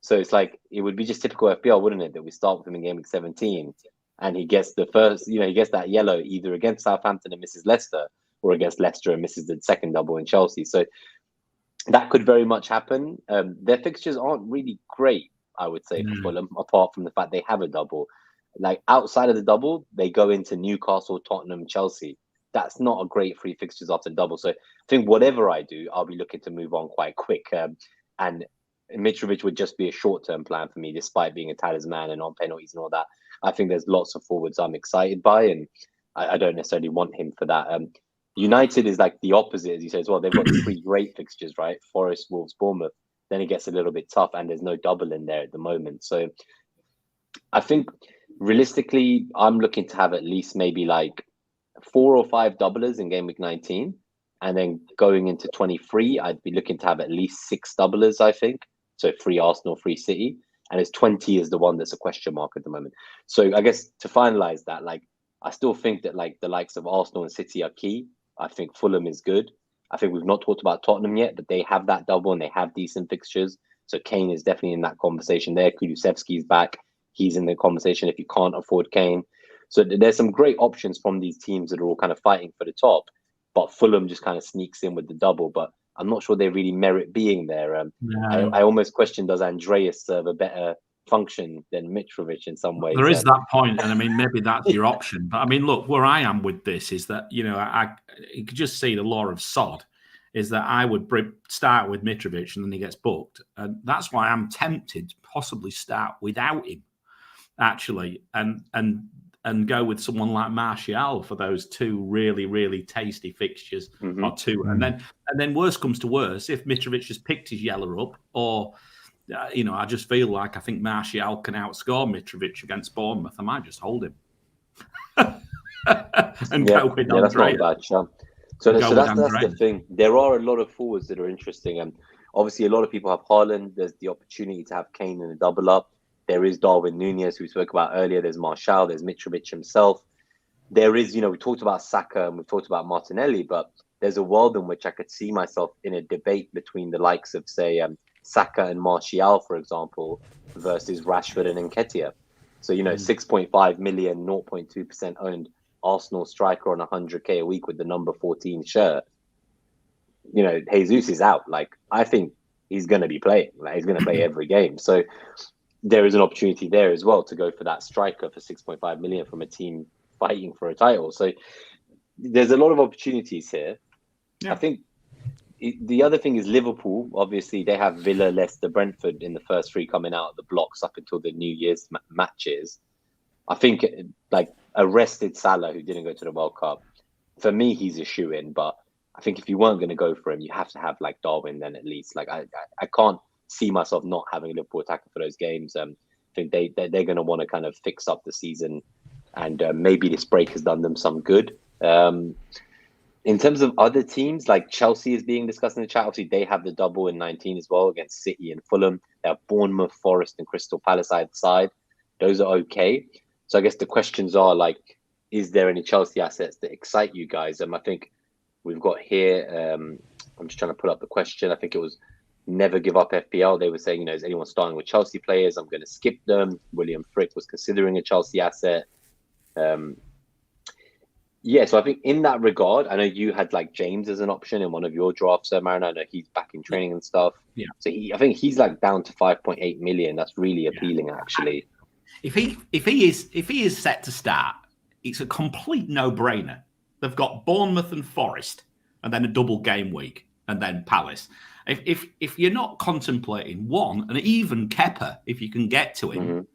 So it's like, it would be just typical FPL, wouldn't it? That we start with him in game week 17 and he gets the first, he gets that yellow either against Southampton and misses Leicester or against Leicester and misses the second double in Chelsea. So that could very much happen. Their fixtures aren't really great, I would say, for Fulham, apart from the fact they have a double. Like outside of the double, they go into Newcastle, Tottenham, Chelsea. That's not a great 3 fixtures after the double. So I think whatever I do, I'll be looking to move on quite quick. And Mitrovic would just be a short-term plan for me, despite being a talisman and on penalties and all that. I think there's lots of forwards I'm excited by, and I don't necessarily want him for that. United is like the opposite, as you say as well. They've got 3 great fixtures, right? Forest, Wolves, Bournemouth. Then it gets a little bit tough, and there's no double in there at the moment. So I think realistically, I'm looking to have at least maybe like 4 or 5 doublers in game week 19. And then going into 23, I'd be looking to have at least 6 doublers, I think. So 3 Arsenal, 3 City. And it's 20 is the one that's a question mark at the moment. So I guess to finalize that, like, I still think that like the likes of Arsenal and City are key. I think Fulham is good. I think we've not talked about Tottenham yet, but they have that double and they have decent fixtures. So Kane is definitely in that conversation there. Kulusevski's back. He's in the conversation if you can't afford Kane. So there's some great options from these teams that are all kind of fighting for the top. But Fulham just kind of sneaks in with the double. But I'm not sure they really merit being there. I almost question, does Andreas serve a better function than Mitrovic in some ways?
There is that point, and I mean, maybe that's your option. But I mean, look, where I am with this is that, you could just see the law of sod is that I would start with Mitrovic and then he gets booked. And that's why I'm tempted to possibly start without him, actually, and go with someone like Martial for those 2 really, really tasty fixtures or 2. And then worst comes to worst, if Mitrovic has picked his yellow up or, I just feel like I think Martial can outscore Mitrovic against Bournemouth, I might just hold him. And go with Andrea.
That's not a bad chance. So that's the thing. There are a lot of forwards that are interesting. And obviously a lot of people have Haaland. There's the opportunity to have Kane in a double up. There is Darwin Núñez, who we spoke about earlier. There's Martial. There's Mitrovic himself. there is, we talked about Saka and we talked about Martinelli, but there's a world in which I could see myself in a debate between the likes of, say, Saka and Martial, for example, versus Rashford and Nketiah. So, 6.5 million, 0.2% owned Arsenal striker on 100K a week with the number 14 shirt. Jesus is out. Like, I think he's going to be playing. Like, he's going to play every game. So there is an opportunity there as well to go for that striker for 6.5 million from a team fighting for a title. So there's a lot of opportunities here. Yeah. I think the other thing is Liverpool. Obviously, they have Villa, Leicester, Brentford in the first three coming out of the blocks up until the New Year's matches. I think like a rested Salah who didn't go to the World Cup, for me, he's a shoe-in. But I think if you weren't going to go for him, you have to have like Darwin then at least. Like I can't see myself not having a Liverpool attacker for those games. I think they're going to want to kind of fix up the season, and maybe this break has done them some good. In terms of other teams, like Chelsea is being discussed in the chat. Obviously, they have the double in 19 as well against City and Fulham. They have Bournemouth, Forest, and Crystal Palace side. Those are okay. So I guess the questions are like, is there any Chelsea assets that excite you guys? I think we've got here, I'm just trying to pull up the question. I think it was Never Give Up FPL. They were saying, is anyone starting with Chelsea players? I'm going to skip them. William Frick was considering a Chelsea asset. So I think in that regard, I know you had like James as an option in one of your drafts, Marina. I know he's back in training and stuff. Yeah. So I think he's like down to 5.8 million. That's really appealing, actually.
If he is set to start, it's a complete no-brainer. They've got Bournemouth and Forest, and then a double game week, and then Palace. If you're not contemplating one, and even Kepa, if you can get to him,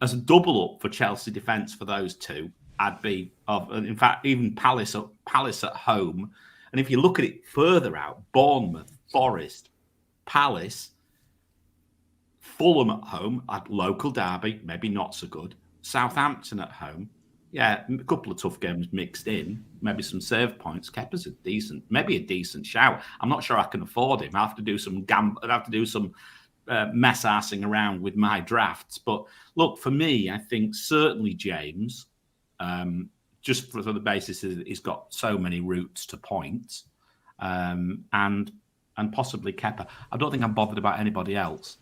as a double up for Chelsea defence for those two, I'd be in fact, even Palace at home. And if you look at it further out, Bournemouth, Forest, Palace, Fulham at home, at local derby, maybe not so good. Southampton at home, yeah, a couple of tough games mixed in, maybe some save points. Kepa's a decent shout. I'm not sure I can afford him. I have to do some mess-arsing around with my drafts. But look, for me, I think certainly James, just for the basis that he's got so many routes to points, and possibly Kepa. I don't think I'm bothered about anybody else.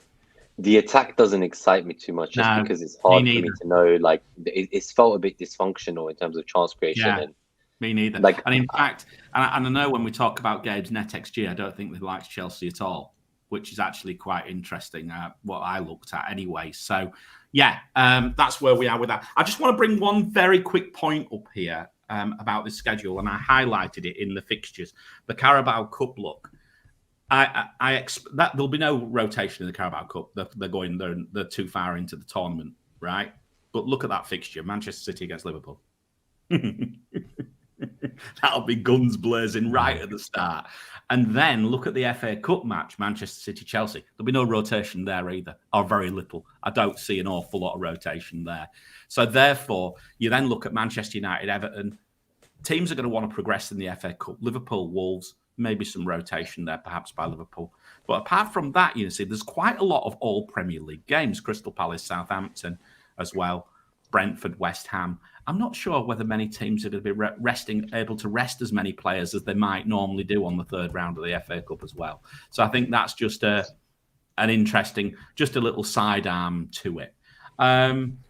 The attack doesn't excite me too much just because it's hard for me to know. Like, it's felt a bit dysfunctional in terms of chance creation.
Yeah, me neither. Like, and in fact, and I know when we talk about Gabe's NetxG, I don't think they likes Chelsea at all, which is actually quite interesting, what I looked at anyway. So, yeah, that's where we are with that. I just want to bring one very quick point up here about this schedule, and I highlighted it in the fixtures. The Carabao Cup look. I expect that there'll be no rotation in the Carabao Cup. They're too far into the tournament, right? But look at that fixture: Manchester City against Liverpool. That'll be guns blazing right at the start. And then look at the FA Cup match: Manchester City Chelsea. There'll be no rotation there either, or very little. I don't see an awful lot of rotation there. So therefore, you then look at Manchester United, Everton. Teams are going to want to progress in the FA Cup. Liverpool, Wolves. Maybe some rotation there, perhaps by Liverpool. But apart from that, there's quite a lot of all Premier League games. Crystal Palace, Southampton as well. Brentford, West Ham. I'm not sure whether many teams are going to be able to rest as many players as they might normally do on the third round of the FA Cup as well. So I think that's just an interesting, just a little sidearm to it.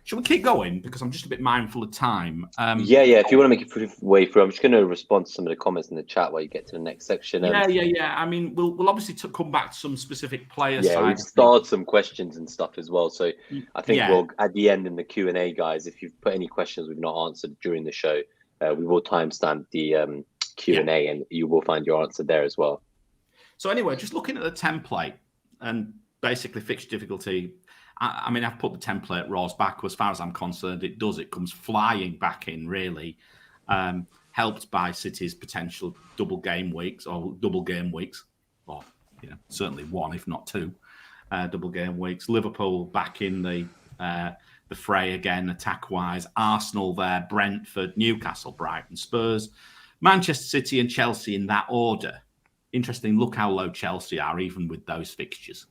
Shall we keep going? Because I'm just a bit mindful of time.
If you want to make it way through, I'm just going to respond to some of the comments in the chat while you get to the next section.
Yeah. I mean, we'll obviously come back to some specific players.
Yeah, we've started some questions and stuff as well. So I think we'll, at the end in the Q&A, guys, if you've put any questions we've not answered during the show, we will timestamp the Q&A and you will find your answer there as well.
So anyway, just looking at the template and basically fixture difficulty, I mean, I've put the template raws back. As far as I'm concerned, it comes flying back in, really, helped by City's potential double game weeks, or certainly one, if not two, double game weeks. Liverpool back in the fray again, attack-wise. Arsenal there, Brentford, Newcastle, Brighton, Spurs, Manchester City and Chelsea in that order. Interesting, look how low Chelsea are, even with those fixtures.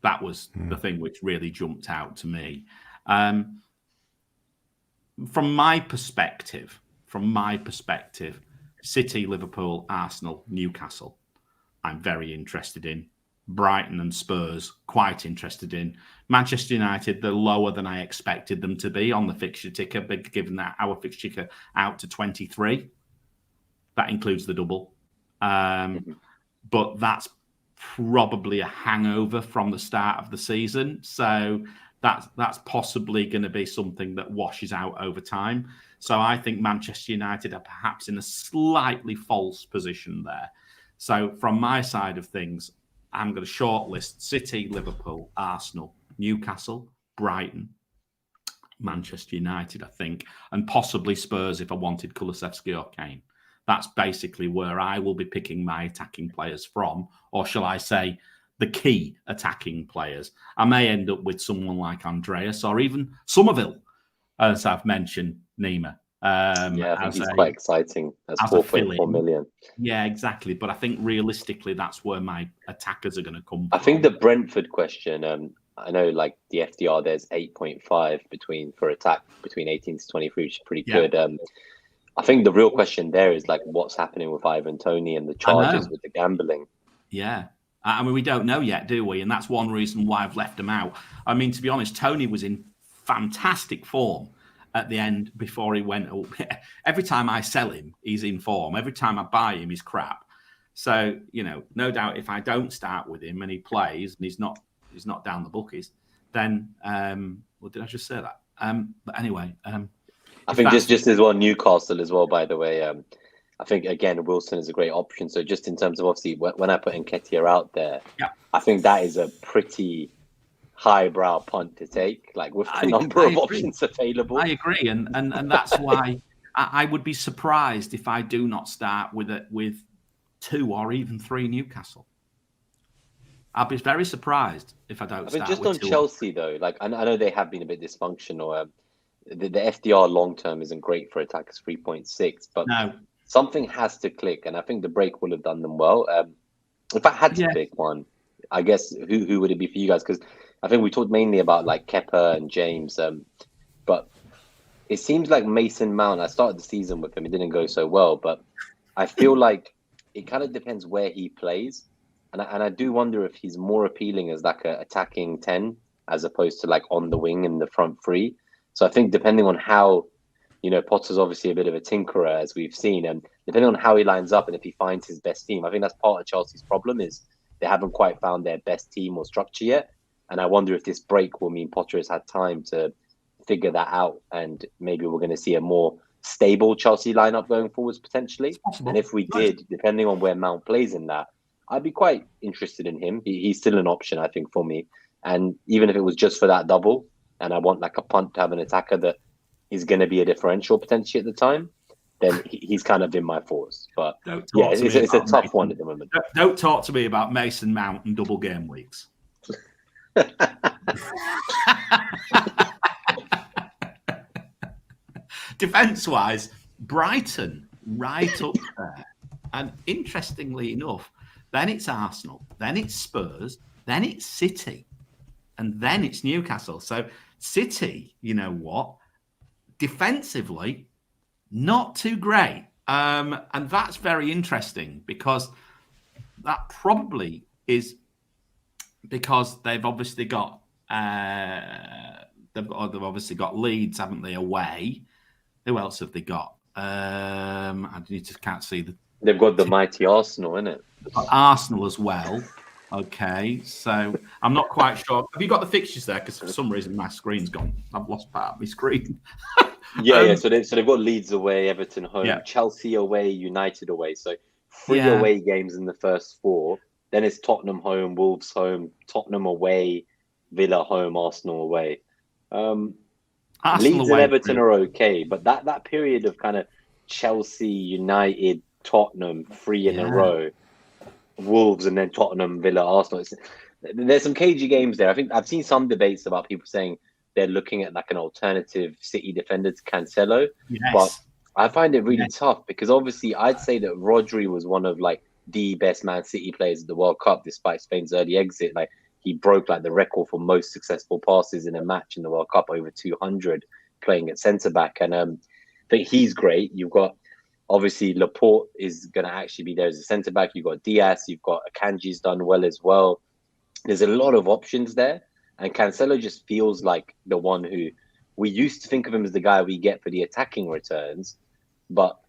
That was the thing which really jumped out to me. from my perspective, City, Liverpool, Arsenal, Newcastle, I'm very interested in. Brighton and Spurs, quite interested in. Manchester United, they're lower than I expected them to be on the fixture ticker, but given that our fixture ticker out to 23. That includes the double. But that's probably a hangover from the start of the season. So that's possibly going to be something that washes out over time. So I think Manchester United are perhaps in a slightly false position there. So from my side of things, I'm going to shortlist City, Liverpool, Arsenal, Newcastle, Brighton, Manchester United, I think, and possibly Spurs if I wanted Kulusevski or Kane. That's basically where I will be picking my attacking players from, or shall I say the key attacking players. I may end up with someone like Andreas or even Somerville, as I've mentioned, Nima.
I think he's quite exciting. That's 4.4 million.
Yeah, exactly. But I think realistically, that's where my attackers are going to come from.
I think the Brentford question, I know like the FDR, there's 8.5 for attack between 18 to 23, which is pretty good. I think the real question there is like what's happening with Ivan Toney and the charges with the gambling.
Yeah. I mean, we don't know yet, do we? And that's one reason why I've left him out. I mean, to be honest, Toney was in fantastic form at the end before he went up. Every time I sell him, he's in form. Every time I buy him, he's crap. So, no doubt if I don't start with him and he plays and he's not down the bookies, then, well, did I just say that? But anyway,
I think just as well, Newcastle as well, by the way. I think, again, Wilson is a great option. So just in terms of, obviously, when I put Nketiah out there, I think that is a pretty highbrow punt to take, like with the number of options available.
I agree. And that's why I would be surprised if I do not start with 2 or even 3 Newcastle. I'll be very surprised if I don't start with 2.
Just on Chelsea, though, like I know they have been a bit dysfunctional. The FDR long term isn't great for attackers, 3.6, but something has to click, and I think the break will have done them well. If I had to pick one, I guess who would it be for you guys? Because I think we talked mainly about like Kepa and James, but it seems like Mason Mount. I started the season with him; it didn't go so well, but I feel like it kind of depends where he plays, and I do wonder if he's more appealing as like a attacking 10 as opposed to like on the wing in the front 3. So I think depending on how, Potter's obviously a bit of a tinkerer, as we've seen, and depending on how he lines up and if he finds his best team, I think that's part of Chelsea's problem is they haven't quite found their best team or structure yet. And I wonder if this break will mean Potter has had time to figure that out, and maybe we're going to see a more stable Chelsea lineup going forwards potentially. And if we did, depending on where Mount plays in that, I'd be quite interested in him. He's still an option, I think, for me. And even if it was just for that double, and I want like a punt to have an attacker that is going to be a differential potentially at the time, then he's kind of in my thoughts. But it's a tough one at the moment.
Don't talk to me about Mason Mount and double game weeks. Defense-wise, Brighton right up there. And interestingly enough, then it's Arsenal, then it's Spurs, then it's City, and then it's Newcastle. So City, you know what? Defensively, not too great. And that's very interesting because that probably is because they've obviously got they've obviously got Leeds, haven't they, away? Who else have they got? Can't see the.
They've got the mighty Arsenal, innit?
Arsenal as well. Okay, so I'm not quite sure. Have you got the fixtures there? Because for some reason my screen's gone. I've lost part of my screen.
So they've got Leeds away, Everton home, Chelsea away, United away. So 3 away games in the first 4. Then it's Tottenham home, Wolves home, Tottenham away, Villa home, Arsenal away. Leeds and Everton are okay, but that period of kind of Chelsea, United, Tottenham, 3 in a row, Wolves, and then Tottenham, Villa, Arsenal. There's some cagey games there. I think I've seen some debates about people saying they're looking at like an alternative City defender to Cancelo, but I find it really tough because obviously I'd say that Rodri was one of like the best Man City players at the World Cup, despite Spain's early exit. Like he broke like the record for most successful passes in a match in the World Cup, over 200. playing at centre back, and I think he's great. You've got obviously Laporte is going to actually be there as a centre back. You've got Diaz, you've got Akanji's done well as well. There's a lot of options there, and Cancelo just feels like the one who we used to think of him as the guy we get for the attacking returns, but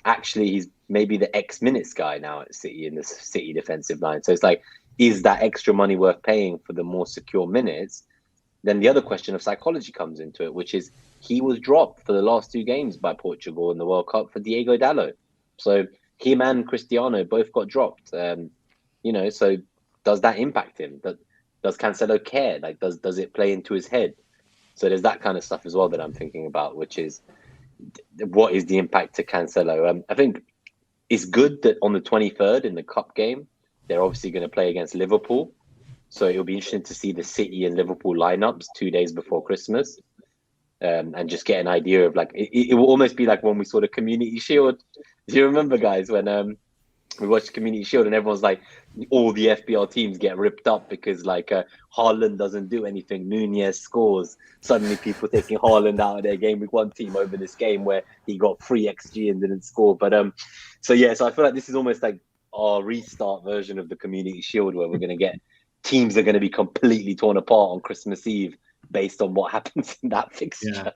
actually he's maybe the X minutes guy now at City in the City defensive line. So it's like, is that extra money worth paying for the more secure minutes? Then the other question of psychology comes into it, which is he was dropped for the last 2 games by Portugal in the World Cup for Diego Dallo. So him and Cristiano both got dropped. So does that impact him? Does Cancelo care? Like, does it play into his head? So there's that kind of stuff as well that I'm thinking about, which is what is the impact to Cancelo? I think it's good that on the 23rd in the Cup game, they're obviously going to play against Liverpool. So it'll be interesting to see the City and Liverpool lineups 2 days before Christmas, and just get an idea of like, it will almost be like when we saw the Community Shield. Do you remember, guys, when we watched Community Shield and everyone's like, all the FPL teams get ripped up because like Haaland doesn't do anything, Nunez scores. Suddenly people taking Haaland out of their Game Week 1 team over this game where he got 3 XG and didn't score. But so I feel like this is almost like our restart version of the Community Shield, where we're going to get teams are going to be completely torn apart on Christmas Eve based on what happens in that fixture.
Yeah.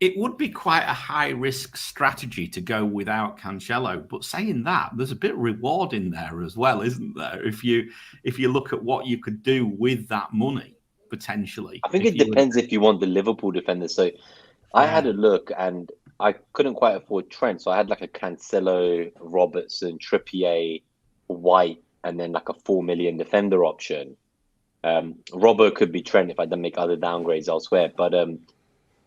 It would be quite a high-risk strategy to go without Cancelo, but saying that, there's a bit of reward in there as well, isn't there? If you look at what you could do with that money, potentially.
I think it depends if you want the Liverpool defenders. So I had a look and I couldn't quite afford Trent, so I had like a Cancelo, Robertson, Trippier, White, and then like a 4 million defender option. Robbo could be Trent if I don't make other downgrades elsewhere, but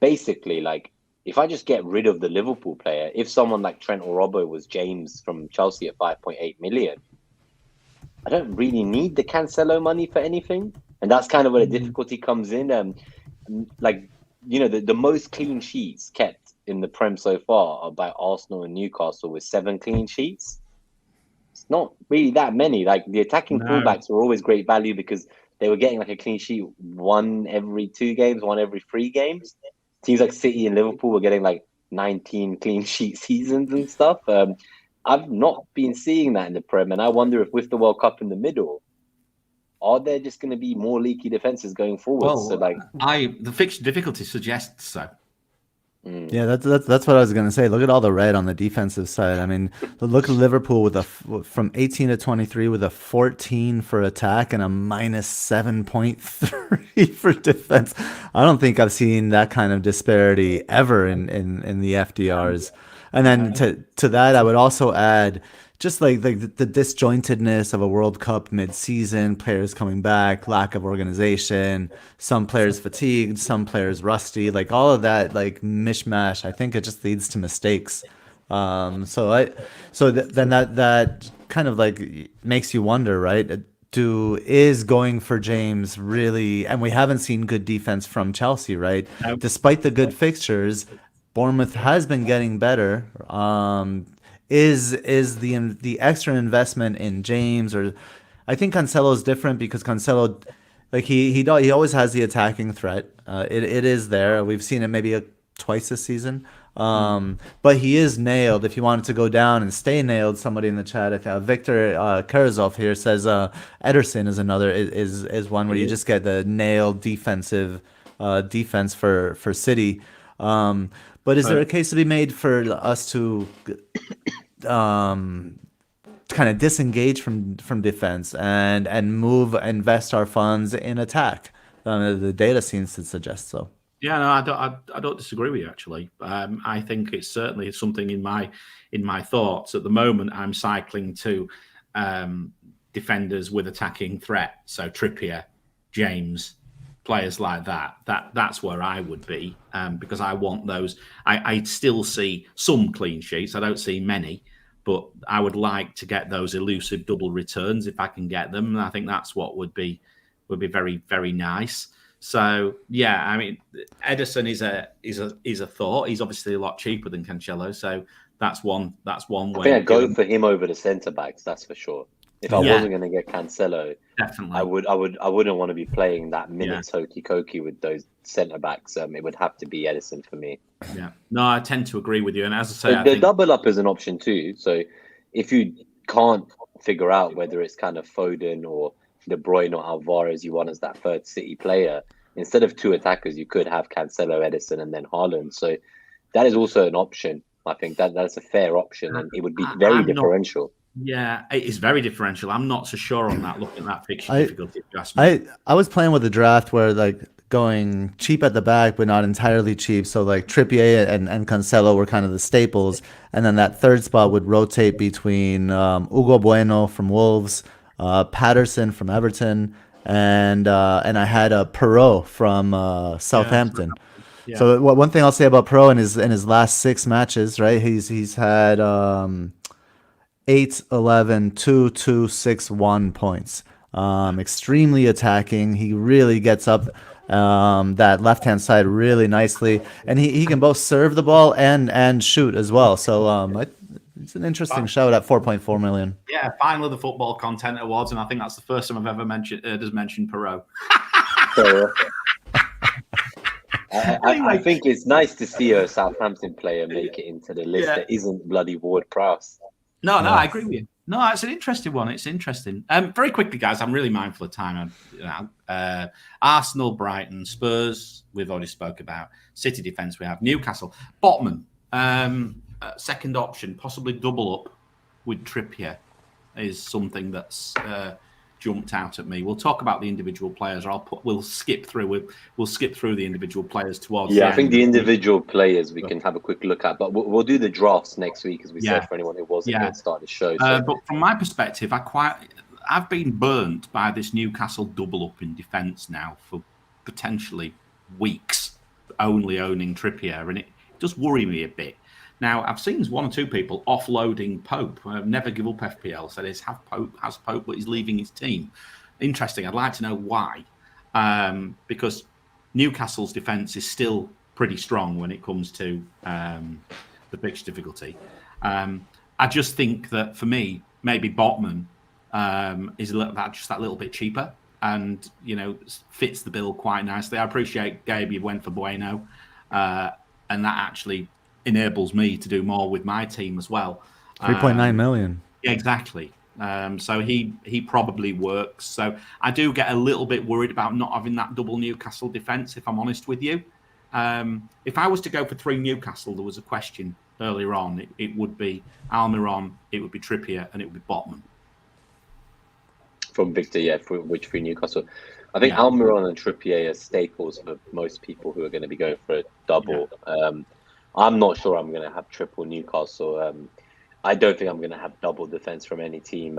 basically, like, if I just get rid of the Liverpool player, if someone like Trent or Robbo was James from Chelsea at 5.8 million, I don't really need the Cancelo money for anything. And that's kind of where the difficulty comes in. The most clean sheets kept in the Prem so far are by Arsenal and Newcastle with 7 clean sheets. It's not really that many. Like, the attacking fullbacks were always great value because they were getting like a clean sheet 1 every 2 games, 1 every 3 games. Teams like City and Liverpool were getting like 19 clean sheet seasons and stuff. I've not been seeing that in the Prem, and I wonder if with the World Cup in the middle, are there just going to be more leaky defenses going forward?
Well,
so like,
the fixture difficulty suggests so.
Yeah, that's what I was gonna say. look at all the red on the defensive side. I mean, look at Liverpool with from 18 to 23 with a 14 for attack and a minus 7.3 for defense. I don't think I've seen that kind of disparity ever in the FDRs. And then to that, I would also add just like the disjointedness of a World Cup mid-season, players coming back, lack of organization, some players fatigued, some players rusty, like all of that like mishmash. I think it just leads to mistakes. Then that kind of like makes you wonder, right? Is going for James really? And we haven't seen good defense from Chelsea, right? Despite the good fixtures, Bournemouth has been getting better. Is the extra investment in James, or I think Cancelo is different because Cancelo, like he always has the attacking threat. It is there. We've seen it maybe twice this season. But he is nailed. If you wanted to go down and stay nailed, somebody in the chat, Victor Karazov here says Ederson is another is one where you just get the nailed defensive defense for City. But is there a case to be made for us to kind of disengage from defense and invest our funds in attack? The data seems to suggest so.
Yeah, no, I don't disagree with you actually. I think it's certainly something in my thoughts at the moment. I'm cycling to defenders with attacking threat, so Trippier, James, players like that. That's where I would be because I want those. I still see some clean sheets. I don't see many, but I would like to get those elusive double returns if I can get them. And I think that's what would be very, very nice. So yeah, I mean, Ederson is a thought. He's obviously a lot cheaper than Cancelo, so that's one way.
I think I'd go for him over the centre backs. That's for sure. If I wasn't going to get Cancelo,
definitely,
I wouldn't want to be playing that minutes hokey cokey with those centre backs. It would have to be Edison for me.
Yeah, no, I tend to agree with you. And as I say,
I think double up is an option too. So if you can't figure out whether it's kind of Foden or De Bruyne or Alvarez you want as that third City player, instead of 2 attackers, you could have Cancelo, Edison, and then Haaland. So that is also an option. I think that's a fair option, and it would be very differential.
Yeah, it is very differential. I'm not so sure on that. Looking at that fixture difficulty
adjustment, I was playing with a draft where like going cheap at the back, but not entirely cheap. So like Trippier and Cancelo were kind of the staples, and then that third spot would rotate between Hugo Bueno from Wolves, Patterson from Everton, and I had a Perot from Southampton. Yeah. So one thing I'll say about Perot in his last 6 matches, right? He's had 8, 11, 2, 2, 6, 1 points. Extremely attacking. He really gets up that left-hand side really nicely, and he can both serve the ball and shoot as well. So it's an interesting shout at 4.4 million.
Yeah, finally the Football Content Awards, and I think that's the first time I've ever mentioned Perot.
I think it's nice to see a Southampton player make it into the list that isn't bloody Ward-Prowse.
No, I agree with you. No, it's an interesting one. It's interesting. Very quickly, guys, I'm really mindful of time. Arsenal, Brighton, Spurs, we've already spoke about. City defence, we have Newcastle. Botman, second option, possibly double up with Trippier is something that's jumped out at me. We'll talk about the individual players. We'll skip through. We'll skip through the individual players towards.
Yeah, I think the individual players we can have a quick look at, but we'll do the drafts next week, as we said, for anyone who wasn't at the start of the show. So.
But from my perspective, I've been burnt by this Newcastle double up in defence now for potentially weeks, only owning Trippier, and it does worry me a bit. Now, I've seen 1 or 2 people offloading Pope. Never Give Up FPL said has Pope, but he's leaving his team. Interesting. I'd like to know why. Because Newcastle's defence is still pretty strong when it comes to the fixture difficulty. I just think that for me, maybe Botman is just that little bit cheaper and, fits the bill quite nicely. I appreciate, Gabe, you went for Bueno, and that actually enables me to do more with my team as well.
3.9 million.
Exactly. So he probably works. So I do get a little bit worried about not having that double Newcastle defence, if I'm honest with you. If I was to go for 3 Newcastle, there was a question earlier on. It would be Almiron, it would be Trippier, and it would be Botman.
From Victor, for which 3 Newcastle. I think Almiron and Trippier are staples for most people who are going to be going for a double. Yeah. I'm not sure I'm going to have triple Newcastle. I don't think I'm going to have double defense from any team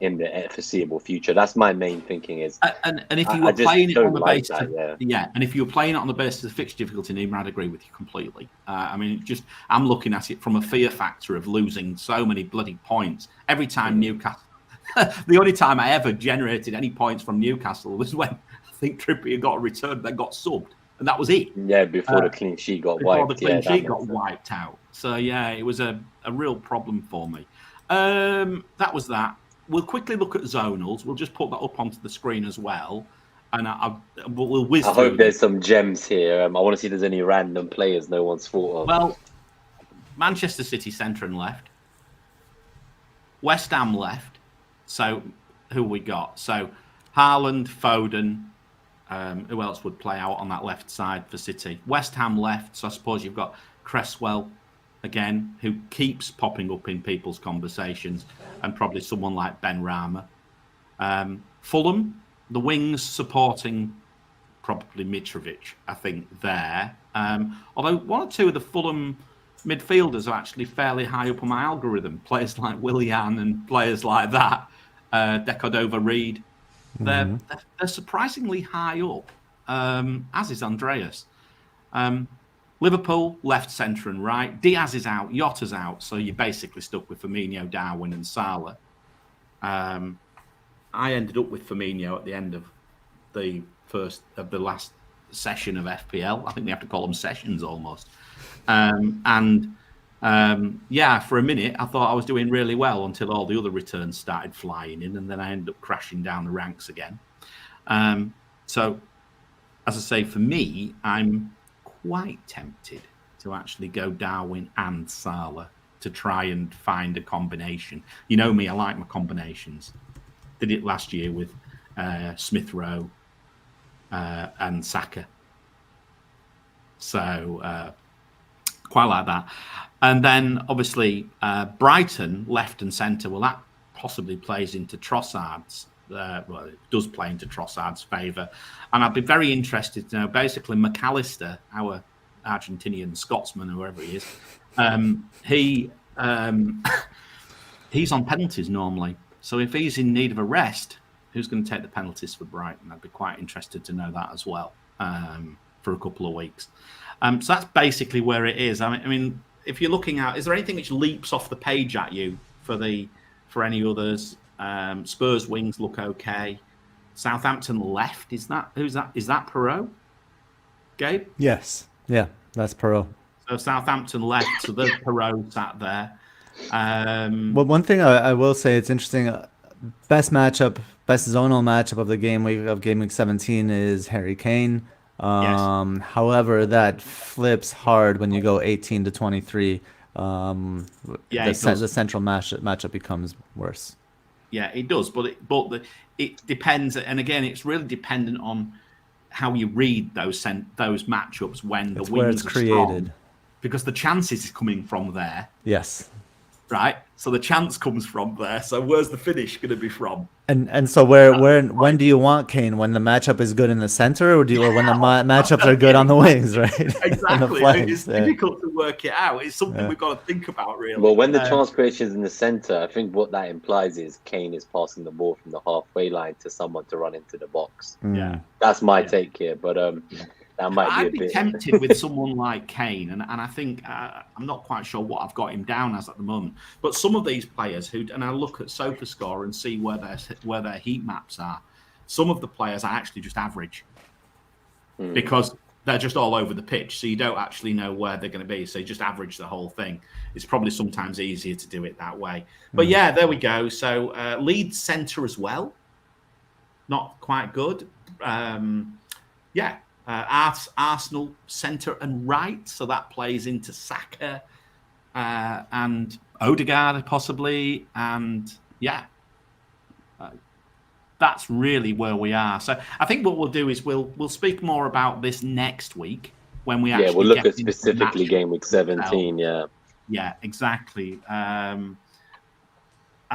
in the foreseeable future. That's my main thinking. Is
and if you were playing it on the basis, and if you were playing it on the basis of fixture difficulty, Neem, I'd agree with you completely. I'm looking at it from a fear factor of losing so many bloody points every time Newcastle. The only time I ever generated any points from Newcastle was when I think Trippier got a return, then got subbed. And that was it.
Yeah, before the clean sheet got wiped.
Before the clean sheet got wiped out. So, it was a real problem for me. That was that. We'll quickly look at zonals. We'll just put that up onto the screen as well. And we'll whiz through.
I hope there's some gems here. I want to see if there's any random players no one's thought of.
Well, Manchester City centre and left. West Ham left. So, who we got? So, Haaland, Foden. Who else would play out on that left side for City? West Ham left, so I suppose you've got Cresswell again, who keeps popping up in people's conversations, and probably someone like Ben Rama. Fulham, the wings supporting probably Mitrovic, I think, there. Although 1 or 2 of the Fulham midfielders are actually fairly high up on my algorithm. Players like Willian and players like that. Decordova-Reid. They're surprisingly high up, as is Andreas. Liverpool, left, centre and right. Diaz is out, Yotta's out, so you're basically stuck with Firmino, Darwin and Salah. I ended up with Firmino at the end of the last session of FPL. I think they have to call them sessions almost. And Yeah, for a minute, I thought I was doing really well until all the other returns started flying in, and then I ended up crashing down the ranks again. So, as I say, for me, I'm quite tempted to actually go Darwin and Salah to try and find a combination. You know me, I like my combinations. Did it last year with Smith Rowe and Saka. So, quite like that. And then, obviously, Brighton, left and centre, well, that possibly plays into Trossard's. Well, it does play into Trossard's favour. And I'd be very interested to know, basically, McAllister, our Argentinian Scotsman, whoever he is, he's on penalties normally. So if he's in need of a rest, who's going to take the penalties for Brighton? I'd be quite interested to know that as well for a couple of weeks. So that's basically where it is. I mean, if you're looking at, is there anything which leaps off the page at you for any others? Spurs wings look okay. Southampton left, is that Perot? Gabe?
Yes. Yeah, that's Perot.
So Southampton left, so there's Perot sat there.
Well, one thing I will say, it's interesting. Best zonal matchup of the game week 17 is Harry Kane.
Yes.
However, that flips hard when you go 18 to 23. The central matchup becomes worse.
Yeah, it does, but it depends, and again, it's really dependent on how you read those matchups when the wings are created, strong, because the chances is coming from there.
Yes.
Right. So the chance comes from there. So where's the finish going to be from?
And so when do you want Kane? When the matchup is good in the center, or when the matchups are good on the wings, right?
Exactly. It's difficult to work it out. It's something we've got to think about, really.
Well, when the chance creation is in the center, I think what that implies is Kane is passing the ball from the halfway line to someone to run into the box.
Yeah,
that's my take here. But that might
I'd be tempted with someone like Kane, and I think I'm not quite sure what I've got him down as at the moment. But some of these players and I look at SofaScore and see where their heat maps are. Some of the players are actually just average because they're just all over the pitch, so you don't actually know where they're going to be. So you just average the whole thing. It's probably sometimes easier to do it that way. But yeah, there we go. So Leeds centre as well, not quite good. Arsenal centre and right, so that plays into Saka and Odegaard possibly, and that's really where we are. So I think what we'll do is we'll speak more about this next week when we actually
we'll look at specifically game week 17.
Yeah, exactly. I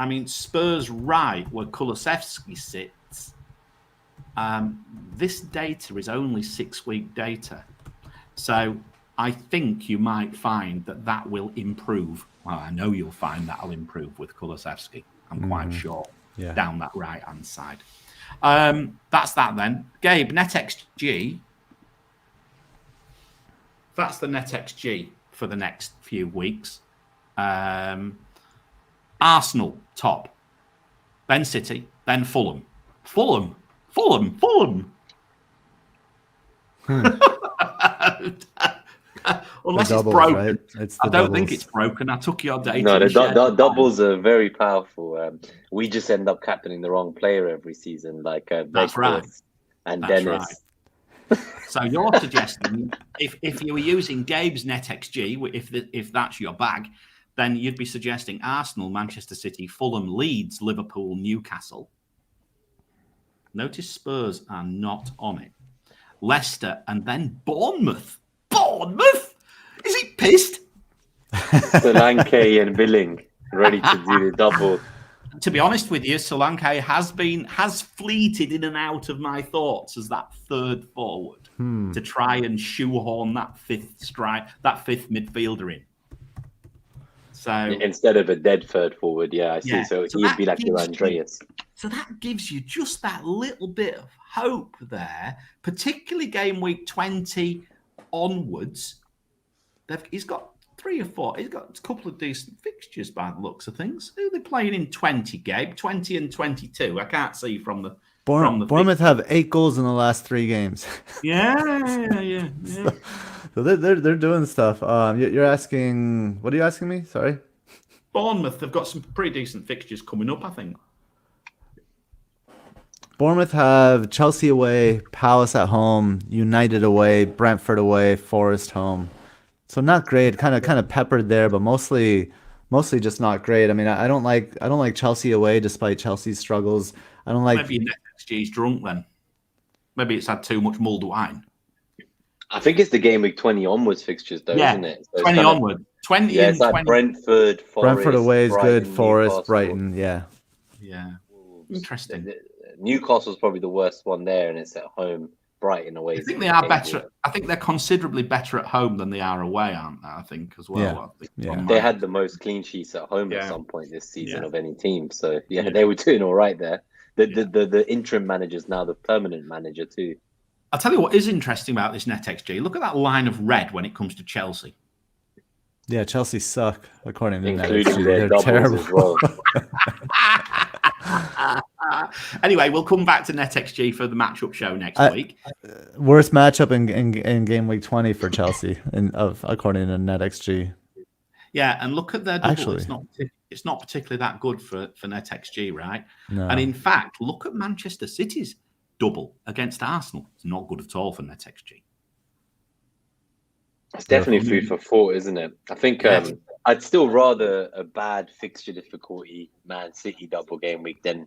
mean, Spurs right where Kulusevski sits. This data is only 6-week data. So I think you might find that will improve. Well, I know you'll find that'll improve with Kulusevski. I'm quite sure. Yeah. Down that right-hand side. That's that then. Gabe, NetxG. That's the NetxG for the next few weeks. Arsenal, top. Then City. Then Fulham. Fulham. Unless it's broken. Right? I don't think it's broken. I took your data.
No, the doubles are very powerful. We just end up captaining the wrong player every season, like
that's right.
And that's Dennis.
Right. So you're suggesting if you were using Gabe's NetxG, if that's your bag, then you'd be suggesting Arsenal, Manchester City, Fulham, Leeds, Liverpool, Newcastle. Notice Spurs are not on it. Leicester and then Bournemouth. Bournemouth? Is he pissed?
Solanke and Billing ready to do the double.
To be honest with you, Solanke has fleeted in and out of my thoughts as that third forward to try and shoehorn that fifth midfielder in. So
instead of a dead third forward, I see. So he'd be like your Andreas.
So that gives you just that little bit of hope there, particularly game week 20 onwards. He's got 3 or 4. He's got a couple of decent fixtures by the looks of things. Who are they playing in 20, Gabe? 20 and 22. I can't see from
Bournemouth have 8 goals in the last 3 games.
Yeah.
So they're doing stuff. You're asking, what are you asking me? Sorry.
Bournemouth have got some pretty decent fixtures coming up, I think.
Bournemouth have Chelsea away, Palace at home, United away, Brentford away, Forest home. So not great, kind of peppered there, but mostly just not great. I mean, I don't like Chelsea away despite Chelsea's struggles. I don't like.
Maybe NetxG's drunk then. Maybe it's had too much mulled wine.
I think it's the game week 20 onwards fixtures, though, isn't it? So
20 onward. 20
yeah,
and
it's like
20.
Brentford, Forest,
Brentford away is
Brighton,
good. Forest,
Newcastle.
Brighton, yeah.
Interesting.
Newcastle's probably the worst one there, and it's at home. Brighton away.
I think they are better. I think they're considerably better at home than they are away, aren't they? I think as well.
Yeah.
They had the most clean sheets at home at some point this season of any team. So they were doing all right there. The interim manager's now the permanent manager too.
I'll tell you what is interesting about this NetxG. Look at that line of red when it comes to Chelsea.
Yeah, Chelsea suck, according to
including their doubles
terrible
as well.
Anyway, we'll come back to NetxG for the matchup show next week.
Worst matchup in game week 20 for Chelsea, according to NetxG.
Yeah, and look at their double.
Actually,
it's not particularly that good for NetxG, right?
No.
And in fact, look at Manchester City's double against Arsenal. It's not good at all for NetxG.
It's definitely food for thought, isn't it? I think I'd still rather a bad fixture difficulty Man City double game week than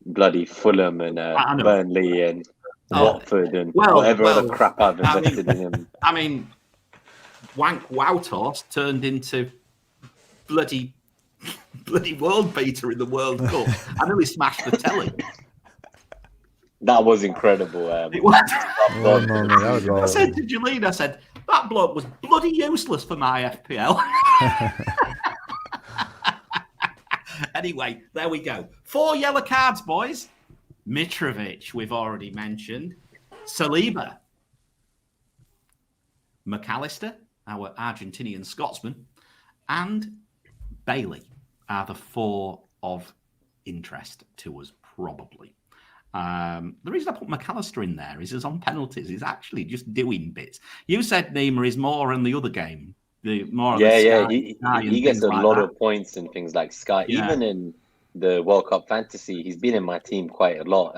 bloody Fulham and Burnley and Watford and whatever other crap I've invested in him.
I mean, Wank Wowtos turned into bloody world beater in the World Cup. I nearly smashed the telly.
That was incredible.
It was.
I
said to Julene, that bloke was bloody useless for my FPL. Anyway, there we go. 4 yellow cards, boys. Mitrovic, we've already mentioned. Saliba. McAllister, our Argentinian Scotsman. And Bailey are the 4 of interest to us, probably. The reason I put McAllister in there is on penalties. He's actually just doing bits. You said Neymar is more in the other game. He
gets a lot of points and things like Sky. Yeah. Even in the World Cup Fantasy, he's been in my team quite a lot.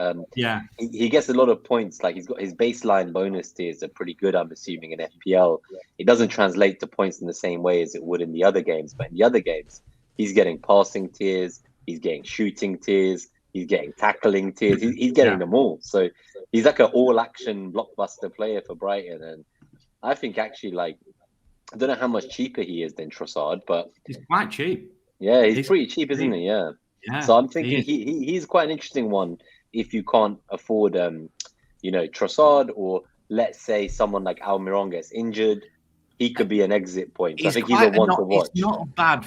He gets a lot of points. Like he's got his baseline bonus tiers are pretty good, I'm assuming, in FPL. It doesn't translate to points in the same way as it would in the other games. But in the other games, he's getting passing tiers. He's getting shooting tiers. He's getting tackling tiers. He's getting them all. So he's like an all-action blockbuster player for Brighton. And I think actually, I don't know how much cheaper he is than Trossard, but
he's quite cheap.
Yeah, he's pretty cheap, isn't he? Yeah. So I'm thinking he's quite an interesting one if you can't afford, Trossard, or let's say someone like Almiron gets injured. He could be an exit point. So I think he's a one to watch.
He's not a bad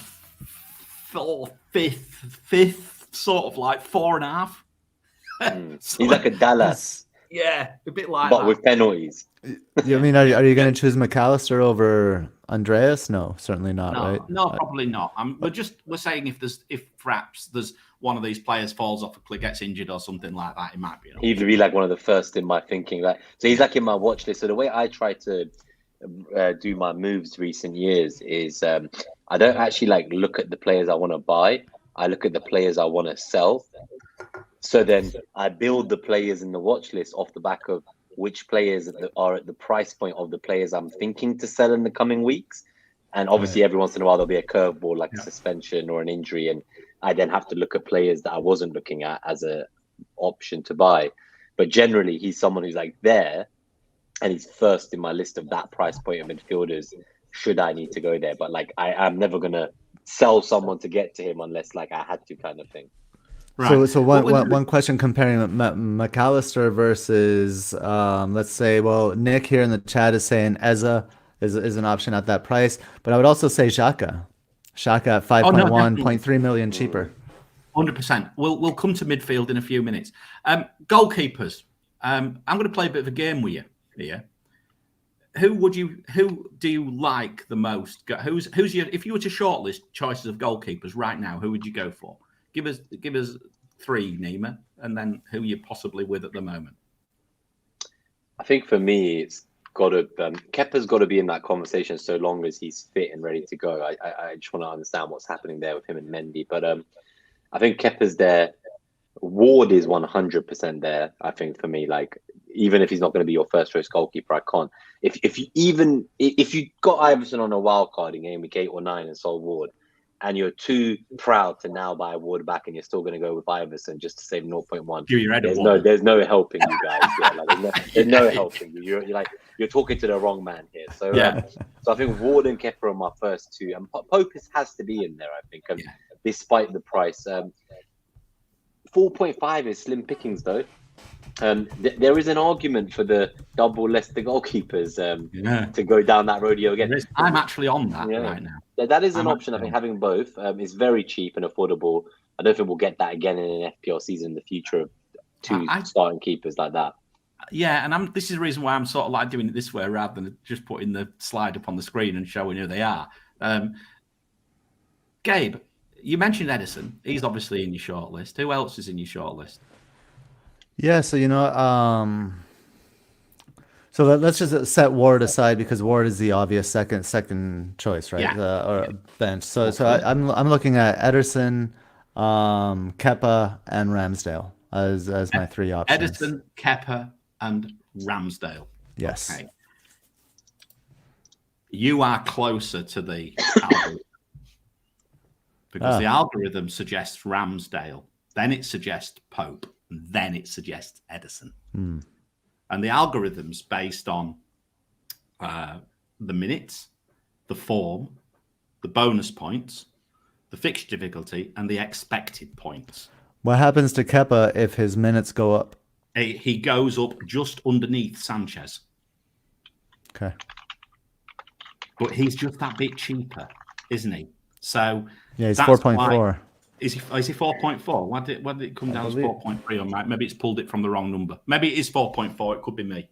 fifth. Sort of like 4.5.
He's like a Dallas.
Yeah, a bit like
but
that.
With penalties.
I mean, are you going to choose McAllister over Andreas? No, certainly not, right?
No, probably not. We're saying if perhaps there's one of these players falls off a cliff, gets injured or something like that, it might be.
He'd be like one of the first in my thinking. So he's like in my watch list. So the way I try to do my moves recent years is I don't actually look at the players I want to buy. I look at the players I want to sell. So then I build the players in the watch list off the back of which players are at the price point of the players I'm thinking to sell in the coming weeks. And obviously every once in a while there'll be a curveball like a suspension or an injury. And I then have to look at players that I wasn't looking at as an option to buy. But generally he's someone who's there and he's first in my list of that price point of midfielders should I need to go there. But I'm never going to sell someone to get to him unless I had to, kind of thing.
Right. So one question comparing McAllister versus let's say, Nick here in the chat is saying Eza is an option at that price, but I would also say Xhaka at 5.1.3 million cheaper.
100%. We'll come to midfield in a few minutes. Goalkeepers. I'm going to play a bit of a game with you here. Who do you like the most? Who's your, if you were to shortlist choices of goalkeepers right now, who would you go for? Give us 3, Nima. and then who you're possibly with at the moment?
I think for me, it's got to Kepa's got to be in that conversation so long as he's fit and ready to go. I just want to understand what's happening there with him and Mendy, but I think Kepa's there. Ward is 100% there. I think for me, like even if he's not going to be your first choice goalkeeper, I can't. If you got Iverson on a wild card in game week 8 or 9 and sold Ward, and you're too proud to now buy Ward back, and you're still going to go with Iverson just to save 0.1. There's no helping you guys. Yeah, like, there's no helping you. You're talking to the wrong man here. So so I think Ward and Kepa are my first two, and Pope has to be in there. I think, despite the price. 4.5 is slim pickings, though. There is an argument for the double Leicester goalkeepers to go down that rodeo again.
I'm actually on that right now.
That is an option. I think having both is very cheap and affordable. I don't think we'll get that again in an FPL season in the future of two starting keepers like that.
Yeah, and this is the reason why I'm sort of like doing it this way rather than just putting the slide up on the screen and showing who they are. Gabe, you mentioned Edison. He's obviously in your shortlist. Who else is in your shortlist?
Yeah, so so let's just set Ward aside because Ward is the obvious second choice, right?
Yeah.
Or bench. So I'm looking at Ederson, Kepa, and Ramsdale as my three options.
Edison, Kepa, and Ramsdale.
Yes.
Okay. You are closer to the algorithm because the algorithm suggests Ramsdale, then it suggests Pope, and then it suggests Edison. And the algorithm's based on the minutes, the form, the bonus points, the fixture difficulty, and the expected points.
What happens to Kepa if his minutes go up?
He goes up just underneath Sanchez.
Okay.
But he's just that bit cheaper, isn't he? So
yeah, he's 4.4.
Is he 4.4? Why did it come down as 4.3 on my? Maybe it's pulled it from the wrong number. Maybe it is 4.4. It could be me.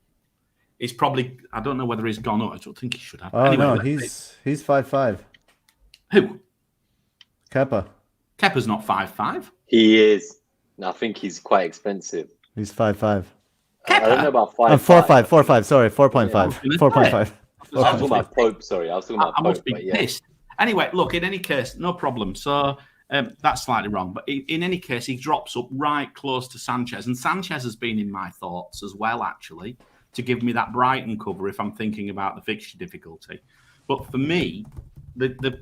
It's probably. I don't know whether he's gone up. I don't think he should have.
Oh
anyway,
no, he's 5.5.
Who?
Kepa.
Kepa's not 5.5.
He is. I think he's quite expensive.
He's 5.5.
I don't know about 5.
4.5. Sorry, 4.5. 4.5.
I was talking about Pope. Sorry, I was talking about Pope.
I must be pissed. Anyway, look. In any case, no problem. So. That's slightly wrong, but in any case, he drops up right close to Sanchez, and Sanchez has been in my thoughts as well, actually, to give me that Brighton cover if I'm thinking about the fixture difficulty. But for me, the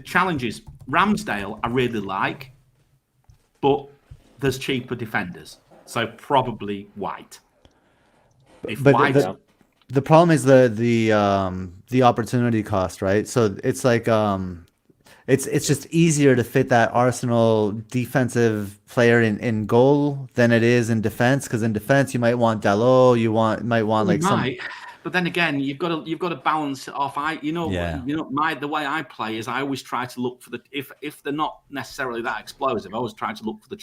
challenge is Ramsdale I really like, but there's cheaper defenders, so probably White.
The problem is the opportunity cost, right? So it's like it's just easier to fit that Arsenal defensive player in goal than it is in defense, because in defense you might want Dalot, might want
but then again you've got to balance it off. The way I play is I always try to look for if they're not necessarily that explosive, I always try to look for the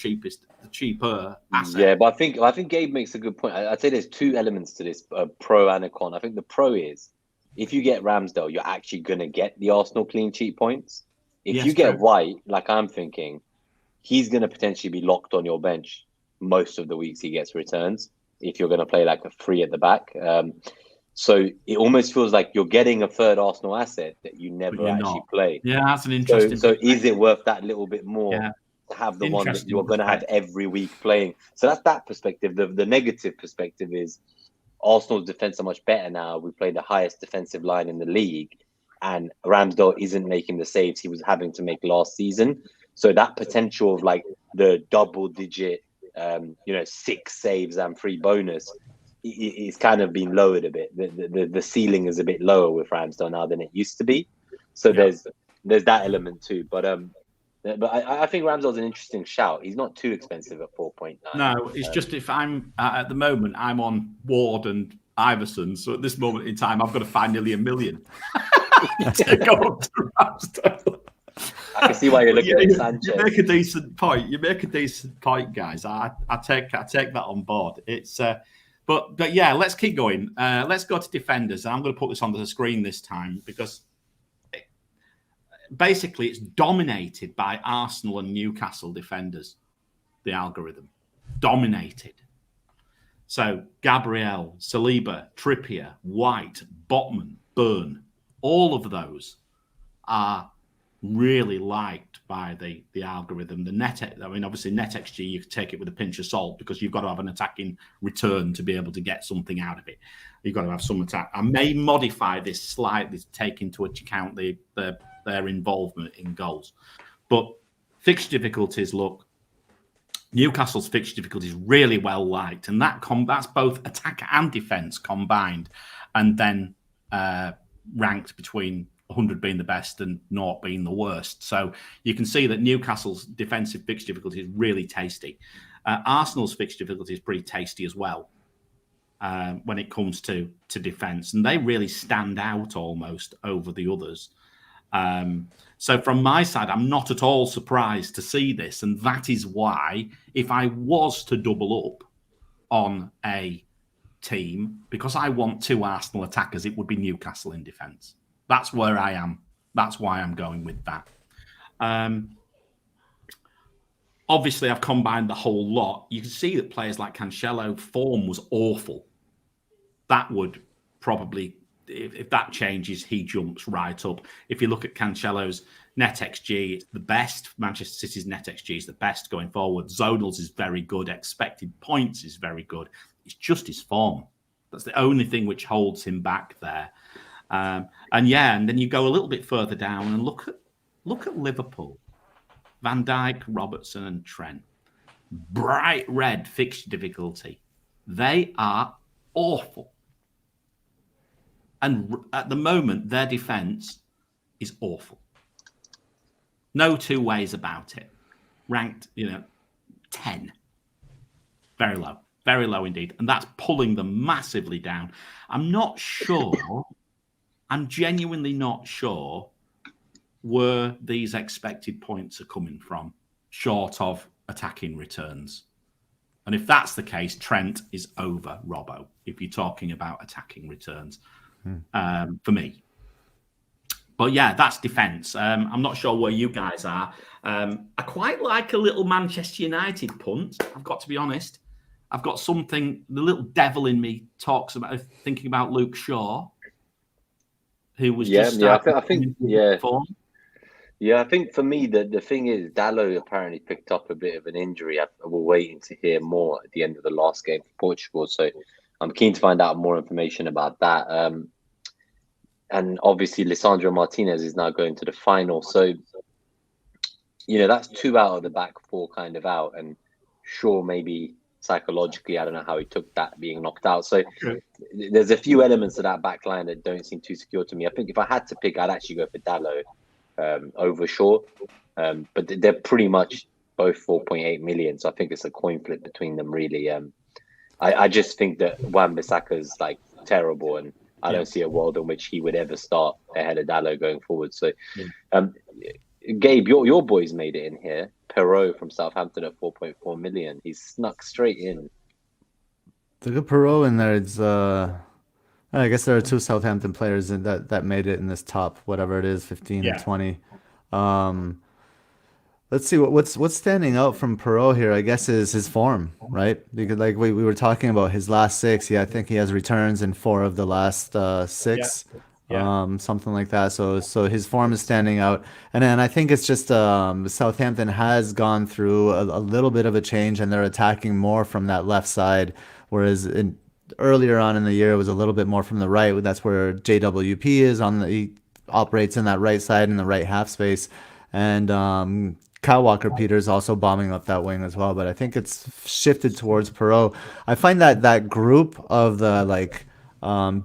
cheaper asset.
Yeah, but I think Gabe makes a good point. I'd say there's two elements to this, a pro and a con. I think the pro is if you get Ramsdale, you're actually gonna get the Arsenal clean sheet points. If you get White, like I'm thinking, he's going to potentially be locked on your bench most of the weeks he gets returns if you're going to play like a free at the back. So it almost feels like you're getting a third Arsenal asset that you never actually play.
Yeah, that's an interesting.
So is it worth that little bit more to have the one that you're going to have every week playing? So that's that perspective. The negative perspective is Arsenal's defense are much better now. We play the highest defensive line in the league. And Ramsdale isn't making the saves he was having to make last season. So that potential of like the double digit, 6 saves and 3 bonus is kind of been lowered a bit. The ceiling is a bit lower with Ramsdale now than it used to be. So there's that element too. But I think Ramsdale's an interesting shout. He's not too expensive at 4.9.
No, it's just if I'm at the moment I'm on Ward and Iverson. So at this moment in time, I've got to find nearly $1 million. To go up to Ramsdale.
I can see why you're looking at Sanchez.
You make a decent point. Guys. I take that on board. It's but yeah, let's keep going. Let's go to defenders. I'm going to put this on the screen this time because basically it's dominated by Arsenal and Newcastle defenders. the algorithm. Dominated. So Gabriel, Saliba, Trippier, White, Botman, Burn, all of those are really liked by the algorithm. Obviously NetxG, you can take it with a pinch of salt because you've got to have an attacking return to be able to get something out of it. You've got to have some attack. I may modify this slightly to take into account their involvement in goals. But fixture difficulties, look, Newcastle's fixture difficulty is really well liked, and that's both attack and defence combined, and then ranked between 100 being the best and 0 being the worst. So you can see that Newcastle's defensive fixture difficulty is really tasty. Arsenal's fixture difficulty is pretty tasty as well when it comes to defence, and they really stand out almost over the others. So from my side, I'm not at all surprised to see this. And that is why, if I was to double up on a team, because I want 2 Arsenal attackers, it would be Newcastle in defence. That's where I am. That's why I'm going with that. Obviously, I've combined the whole lot. You can see that players like Cancelo, form was awful. That would probably... If that changes, he jumps right up. If you look at Cancelo's NetxG, it's the best. Manchester City's NetxG is the best going forward. Zonals is very good. Expected points is very good. It's just his form. That's the only thing which holds him back there. And then you go a little bit further down and look at Liverpool. Van Dijk, Robertson and Trent. Bright red fixture difficulty. They are awful. And at the moment, their defence is awful. No two ways about it. Ranked, 10. Very low indeed. And that's pulling them massively down. I'm not sure, I'm genuinely not sure where these expected points are coming from, short of attacking returns. And if that's the case, Trent is over Robbo, if you're talking about attacking returns. For me. But yeah, that's defence. I'm not sure where you guys are. I quite like a little Manchester United punt, I've got to be honest. I've got something, the little devil in me talks about thinking about Luke Shaw, who was
I think for me, the thing is, Dalot apparently picked up a bit of an injury. We're waiting to hear more at the end of the last game for Portugal. So I'm keen to find out more information about that. And obviously, Lisandro Martinez is now going to the final. So, that's 2 out of the back 4 kind of out. And sure, maybe psychologically, I don't know how he took that being knocked out. So there's a few elements of that back line that don't seem too secure to me. I think if I had to pick, I'd actually go for Dalot over Shaw. But they're pretty much both 4.8 million. So I think it's a coin flip between them, really. I just think that Wan-Bissaka's terrible, and I don't see a world in which he would ever start ahead of Dalot going forward. So, Gabe, your boys made it in here. Perot from Southampton at 4.4 million. He's snuck straight in.
To get Perot in there, it's I guess there are 2 Southampton players that made it in this top, whatever it is, 15 or 20. Let's see what's standing out from Perot here. I guess is his form, right? Because we were talking about his last 6. Yeah, I think he has returns in 4 of the last 6, something like that. So his form is standing out. And then I think it's just Southampton has gone through a little bit of a change, and they're attacking more from that left side, whereas earlier on in the year it was a little bit more from the right. That's where JWP is he operates in that right side in the right half space, and Kyle Walker-Peters also bombing up that wing as well, but I think it's shifted towards Perot. I find that group of the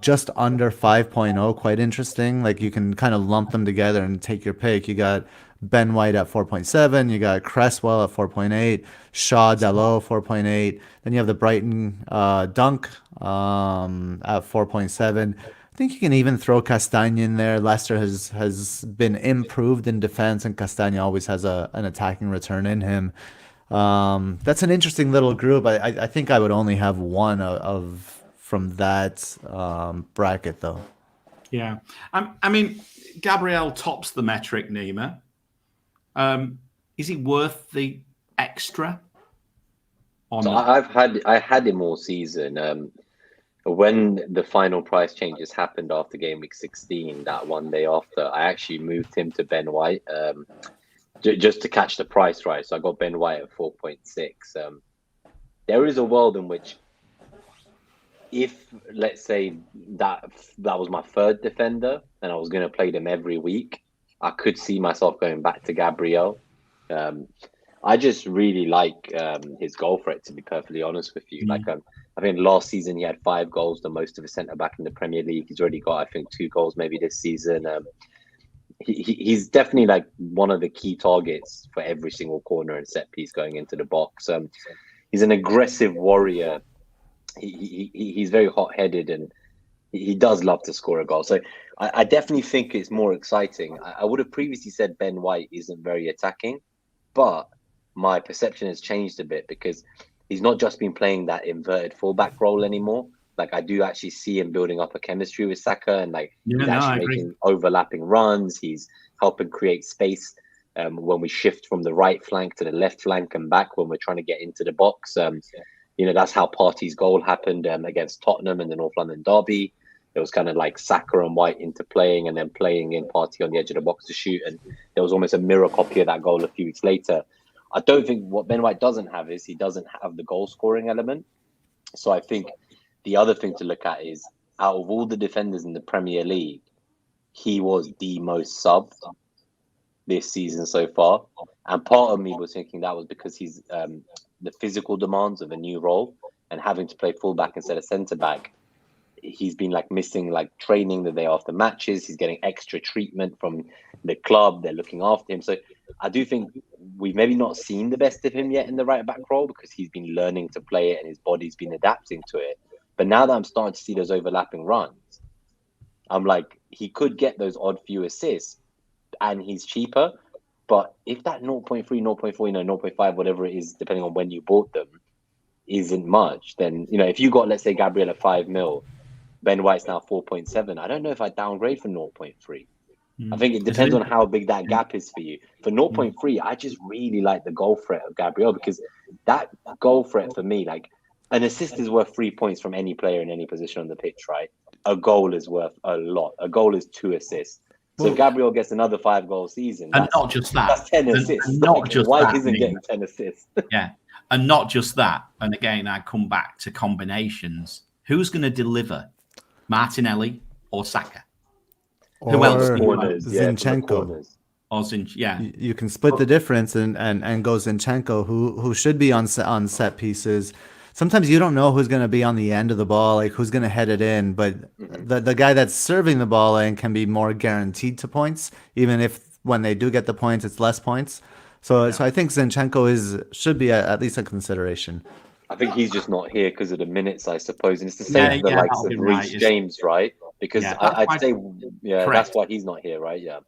just under 5.0 quite interesting. You can kind of lump them together and take your pick. You got Ben White at 4.7, you got Cresswell at 4.8, Shaw, Dalot 4.8, then you have the Brighton Dunk at 4.7. I think you can even throw Castagne in there. Leicester has been improved in defense, and Castagne always has an attacking return in him. That's an interesting little group. I think I would only have one from that bracket, though.
Yeah. I mean, Gabriel tops the metric, Nima. Is he worth the extra?
So I had him all season. When the final price changes happened after game week 16, that one day after, I actually moved him to Ben White just to catch the price right. So I got Ben White at 4.6. There is a world in which, if let's say that was my third defender and I was going to play them every week, I could see myself going back to Gabriel. I just really like his goal threat, to be perfectly honest with you. Like, I think last season he had 5 goals, the most of a centre back in the Premier League. He's already got, I think, 2 goals maybe this season. He's definitely like one of the key targets for every single corner and set piece going into the box. He's an aggressive warrior. He's very hot-headed and he does love to score a goal. So I definitely think it's more exciting. I would have previously said Ben White isn't very attacking, but my perception has changed a bit because he's not just been playing that inverted fullback role anymore. Like, I do actually see him building up a chemistry with Saka, and like he's actually making overlapping runs. He's helping create space when we shift from the right flank to the left flank and back when we're trying to get into the box. That's how Partey's goal happened against Tottenham in the North London derby. It was kind of like Saka and White interplaying and then playing in Partey on the edge of the box to shoot. And there was almost a mirror copy of that goal a few weeks later. I don't think what Ben White doesn't have is he doesn't have the goal scoring element. So I think the other thing to look at is, out of all the defenders in the Premier League, he was the most subbed this season so far. And part of me was thinking that was because he's the physical demands of a new role and having to play fullback instead of centre back. He's been like missing like training the day after matches. He's getting extra treatment from the club. They're looking after him. So I do think we've maybe not seen the best of him yet in the right back role because he's been learning to play it and his body's been adapting to it. But now that I'm starting to see those overlapping runs, I'm like, he could get those odd few assists and he's cheaper. But if that 0.3, 0.4, 0.5, whatever it is, depending on when you bought them, isn't much, then, if you got, let's say, Gabriel at 5 mil, Ben White's now 4.7. I don't know if I downgrade for 0.3. I think it depends on how big that gap is for you. For 0.3, I just really like the goal threat of Gabriel because that goal threat for me, like, an assist is worth 3 points from any player in any position on the pitch, right? A goal is worth a lot. A goal is 2 assists. So if Gabriel gets another 5 goal season,
and not just that,
that's 10 assists.
And not just
White
that,
isn't getting 10 assists.
Yeah, and not just that. And again, I come back to combinations. Who's going to deliver, Martinelli or Saka? Who else?
Zinchenko. You can split the difference and go Zinchenko, who should be on set pieces. Sometimes you don't know who's going to be on the end of the ball, like who's going to head it in, but the guy that's serving the ball in can be more guaranteed to points, even if when they do get the points, it's less points. So I think Zinchenko should be at least a consideration.
I think he's just not here because of the minutes, I suppose. And it's the same for the likes of Reece James, right? Because I'd say, that's why he's not here, right? Yeah.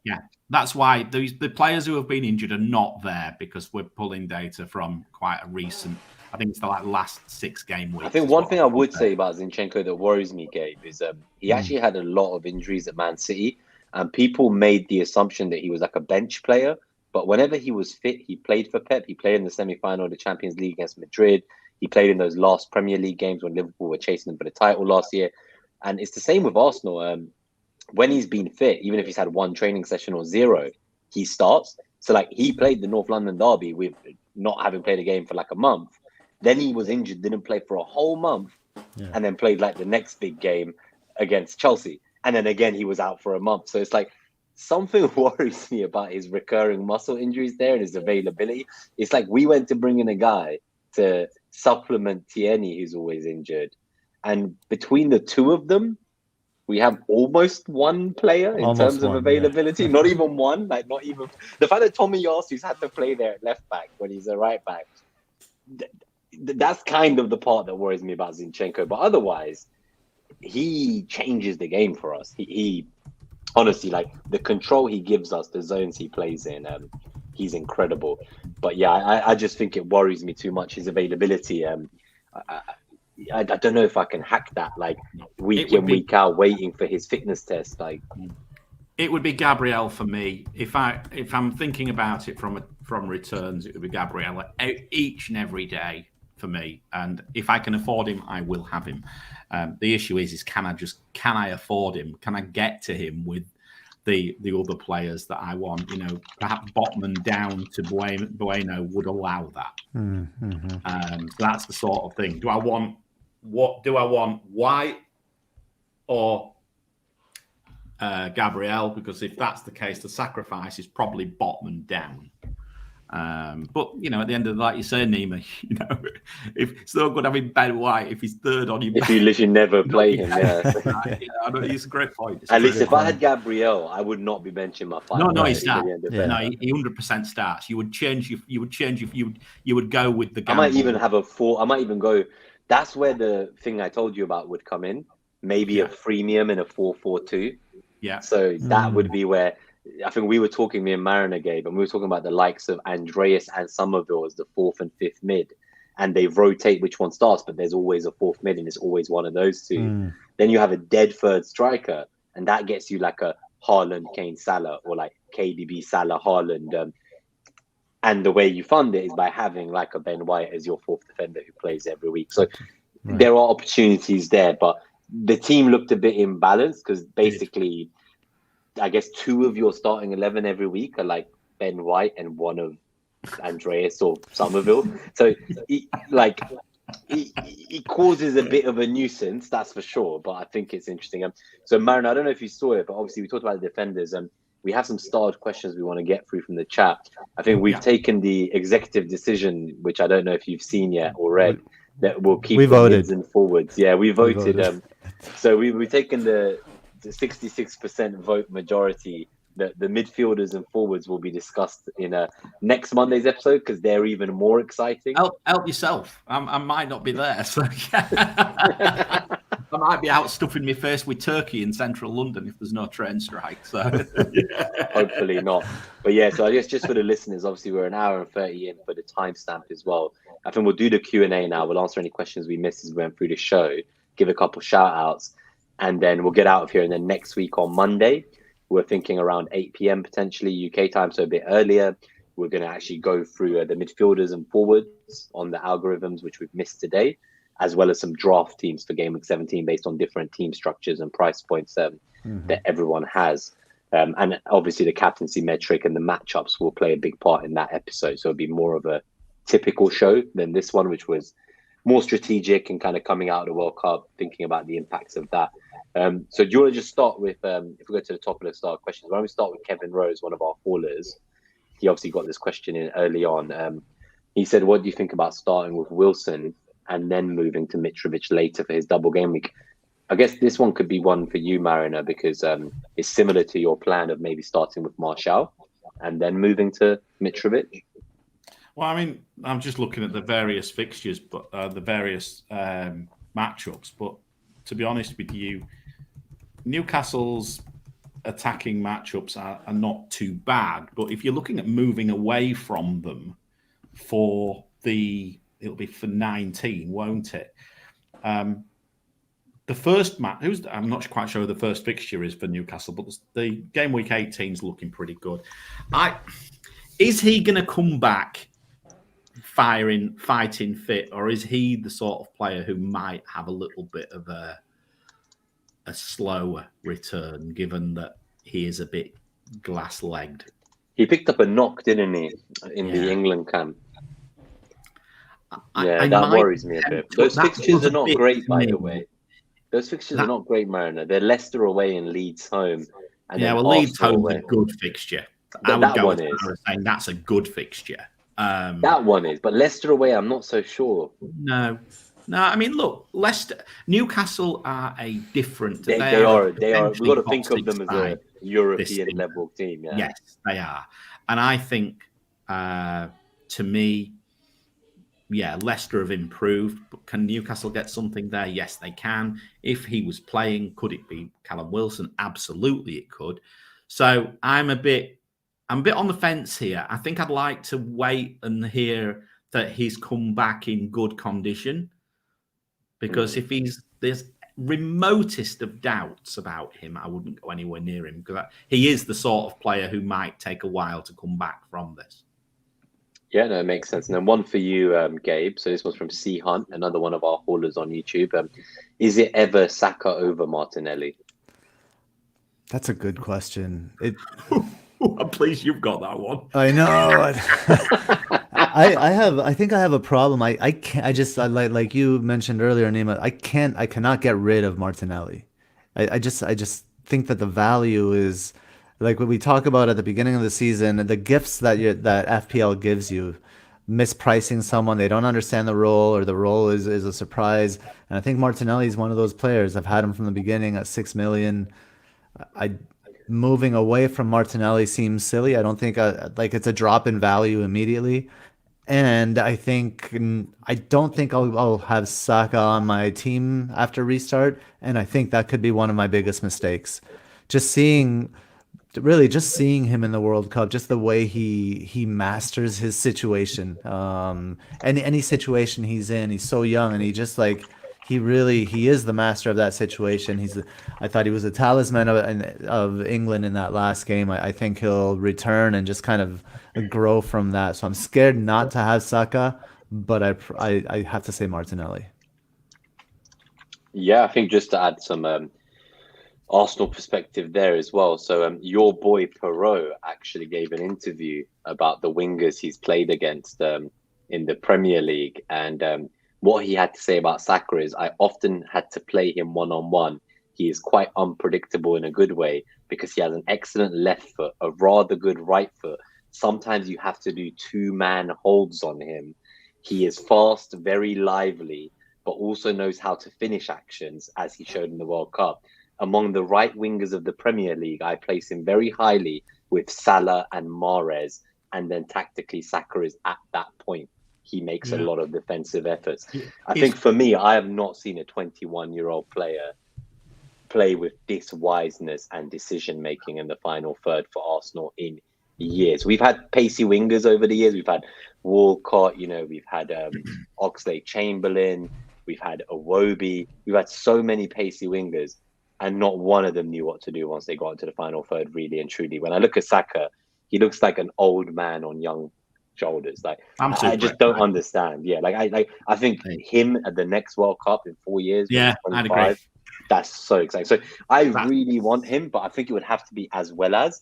That's why the players who have been injured are not there because we're pulling data from quite a recent, I think it's the last 6 game weeks.
I think one thing I would say about Zinchenko that worries me, Gabe, is he actually had a lot of injuries at Man City, and people made the assumption that he was like a bench player. But whenever he was fit, he played for Pep. He played in the semi-final of the Champions League against Madrid. He played in those last Premier League games when Liverpool were chasing him for the title last year. And it's the same with Arsenal. When he's been fit, even if he's had 1 training session or 0, he starts. So like he played the North London derby with not having played a game for like a month. Then he was injured, didn't play for a whole month, and then played like the next big game against Chelsea. And then again, he was out for a month. So it's like something worries me about his recurring muscle injuries there and his availability. It's like we went to bring in a guy to supplement Tierney, who's always injured. And between the two of them, we have almost 1 player in terms of availability. Not even 1. Like not even the fact that Tommy Yarsu's had to play there at left back when he's a right back. That's kind of the part that worries me about Zinchenko. But otherwise, he changes the game for us. He honestly, like the control he gives us, the zones he plays in, he's incredible. But yeah, I just think it worries me too much, his availability. I don't know if I can hack that like week in, week out, waiting for his fitness test. Like
it would be Gabriel for me. If I'm thinking about it from returns, it would be Gabriel each and every day for me. And if I can afford him, I will have him. The issue is can I afford him? Can I get to him with the other players that I want? Perhaps Botman down to Bueno would allow that. So that's the sort of thing. Do I want White or Gabriel? Because if that's the case, the sacrifice is probably Botman down. But at the end of the night, you say, Nima, if it's no good having Ben White if he's third on your
if you literally never play him,
it's a great point.
At least if I had Gabriel, I would not be benching my five.
No, he starts. No, he 100% starts. You would go with the gamble.
I might even have a 4. I might even go. That's where the thing I told you about would come in. Maybe a freemium in a 4-4-2.
Yeah.
So that would be where. I think we were talking, me and Mariner, Gabe, and we were talking about the likes of Andreas and Somerville as the 4th and 5th mid. And they rotate which one starts, but there's always a 4th mid and it's always one of those two. Then you have a dead third striker, and that gets you like a Haaland, Kane, Salah, or like KDB, Salah, Haaland. And the way you fund it is by having like a Ben White as your 4th defender who plays every week. So there are opportunities there, but the team looked a bit imbalanced because basically... I guess 2 of your starting 11 every week are like Ben White and 1 of Andreas or Somerville. So it causes a bit of a nuisance, that's for sure. But I think it's interesting. So Marin, I don't know if you saw it, but obviously we talked about the defenders. We have some starred questions we want to get through from the chat. I think we've taken the executive decision, which I don't know if you've seen yet or read, that we'll keep the mids and forwards. Yeah, we voted. So we've taken the 66% vote majority that the midfielders and forwards will be discussed in next Monday's episode because they're even more exciting.
Help yourself. I might not be there. So I might be out stuffing my face with turkey in central London if there's no train strike. So
hopefully not. But yeah, so I guess just for the listeners, obviously we're an hour and 30 in for the timestamp as well. I think we'll do the Q&A now. We'll answer any questions we missed as we went through the show, give a couple shout outs. And then we'll get out of here. And then next week on Monday, we're thinking around 8 p.m. potentially UK time, so a bit earlier. We're going to actually go through the midfielders and forwards on the algorithms, which we've missed today, as well as some draft teams for Game Week 17 based on different team structures and price points that everyone has. And obviously the captaincy metric and the matchups will play a big part in that episode. So it'll be more of a typical show than this one, which was more strategic and kind of coming out of the World Cup, thinking about the impacts of that. So do you want to just start with, if we go to the top of the star questions, why don't we start with Kevin Rose, one of our callers? He obviously got this question in early on. He said, what do you think about starting with Wilson and then moving to Mitrovic later for his double game week? I guess this one could be one for you, Mariner, because it's similar to your plan of maybe starting with Martial and then moving to Mitrovic.
Well, I mean, I'm just looking at the various fixtures, but the various matchups. But to be honest with you, Newcastle's attacking matchups are not too bad. But if you're looking at moving away from them it'll be for 19, won't it? The first match, I'm not quite sure who the first fixture is for Newcastle, but the game week 18 is looking pretty good. Is he going to come back fighting fit, or is he the sort of player who might have a little bit of a slower return, given that he is a bit glass-legged?
He picked up a knock, didn't he, in the England camp? That worries me a bit. Those fixtures are not great, by the way. Those fixtures are not great, Mariner. They're Leicester away and Leeds home. And
Leeds home is a good fixture. I would go as far as saying that's a good fixture.
That one is, but Leicester away, I'm not so sure.
No. I mean, look, Newcastle are a different.
They are. We've got to think of them as a European level team. Yeah.
Yes, they are, and I think, to me, Leicester have improved. But can Newcastle get something there? Yes, they can. If he was playing, could it be Callum Wilson? Absolutely, it could. So I'm a bit on the fence here. I think I'd like to wait and hear that he's come back in good condition. Because if there's remotest of doubts about him, I wouldn't go anywhere near him, because he is the sort of player who might take a while to come back from this.
Yeah, no, it makes sense. And then one for you, Gabe. So this was from C Hunt, another one of our haulers on YouTube. Is it ever Saka over Martinelli?
That's a good question.
I'm pleased you've got that one.
I know. I think I have a problem. I can't. Like you mentioned earlier, Nima. I cannot get rid of Martinelli. I just think that the value is like what we talk about at the beginning of the season. The gifts that FPL gives you, mispricing someone, they don't understand the role, or the role is a surprise. And I think Martinelli is one of those players. I've had him from the beginning at 6 million. I Moving away from Martinelli seems silly. I don't think like it's a drop in value immediately. And I don't think I'll have Saka on my team after restart. And I think that could be one of my biggest mistakes. Just seeing, just seeing him in the World Cup, just the way he masters his situation. Any situation he's in, he's so young, and he is the master of that situation. I thought he was a talisman of England in that last game. I think he'll return and just kind of grow from that. So I'm scared not to have Saka, but I have to say Martinelli.
Yeah, I think just to add some Arsenal perspective there as well. So your boy Perot actually gave an interview about the wingers he's played against in the Premier League, and what he had to say about Saka is, I often had to play him one-on-one. He is quite unpredictable in a good way because he has an excellent left foot, a rather good right foot. Sometimes you have to do two-man holds on him. He is fast, very lively, but also knows how to finish actions, as he showed in the World Cup. Among the right wingers of the Premier League, I place him very highly with Salah and Mahrez, and then tactically Saka is at that point. He makes a lot of defensive efforts. I think for me, I have not seen a 21-year-old player play with this wiseness and decision-making in the final third for Arsenal in years. We've had pacey wingers over the years. We've had Walcott, we've had Oxlade-Chamberlain, we've had Iwobi. We've had so many pacey wingers, and not one of them knew what to do once they got into the final third, really and truly. When I look at Saka, he looks like an old man on young shoulders. Like I just don't understand. Yeah, I think him at the next World Cup in 4 years.
Yeah, I'd agree.
That's so exciting. So I really want him, but I think it would have to be as well as,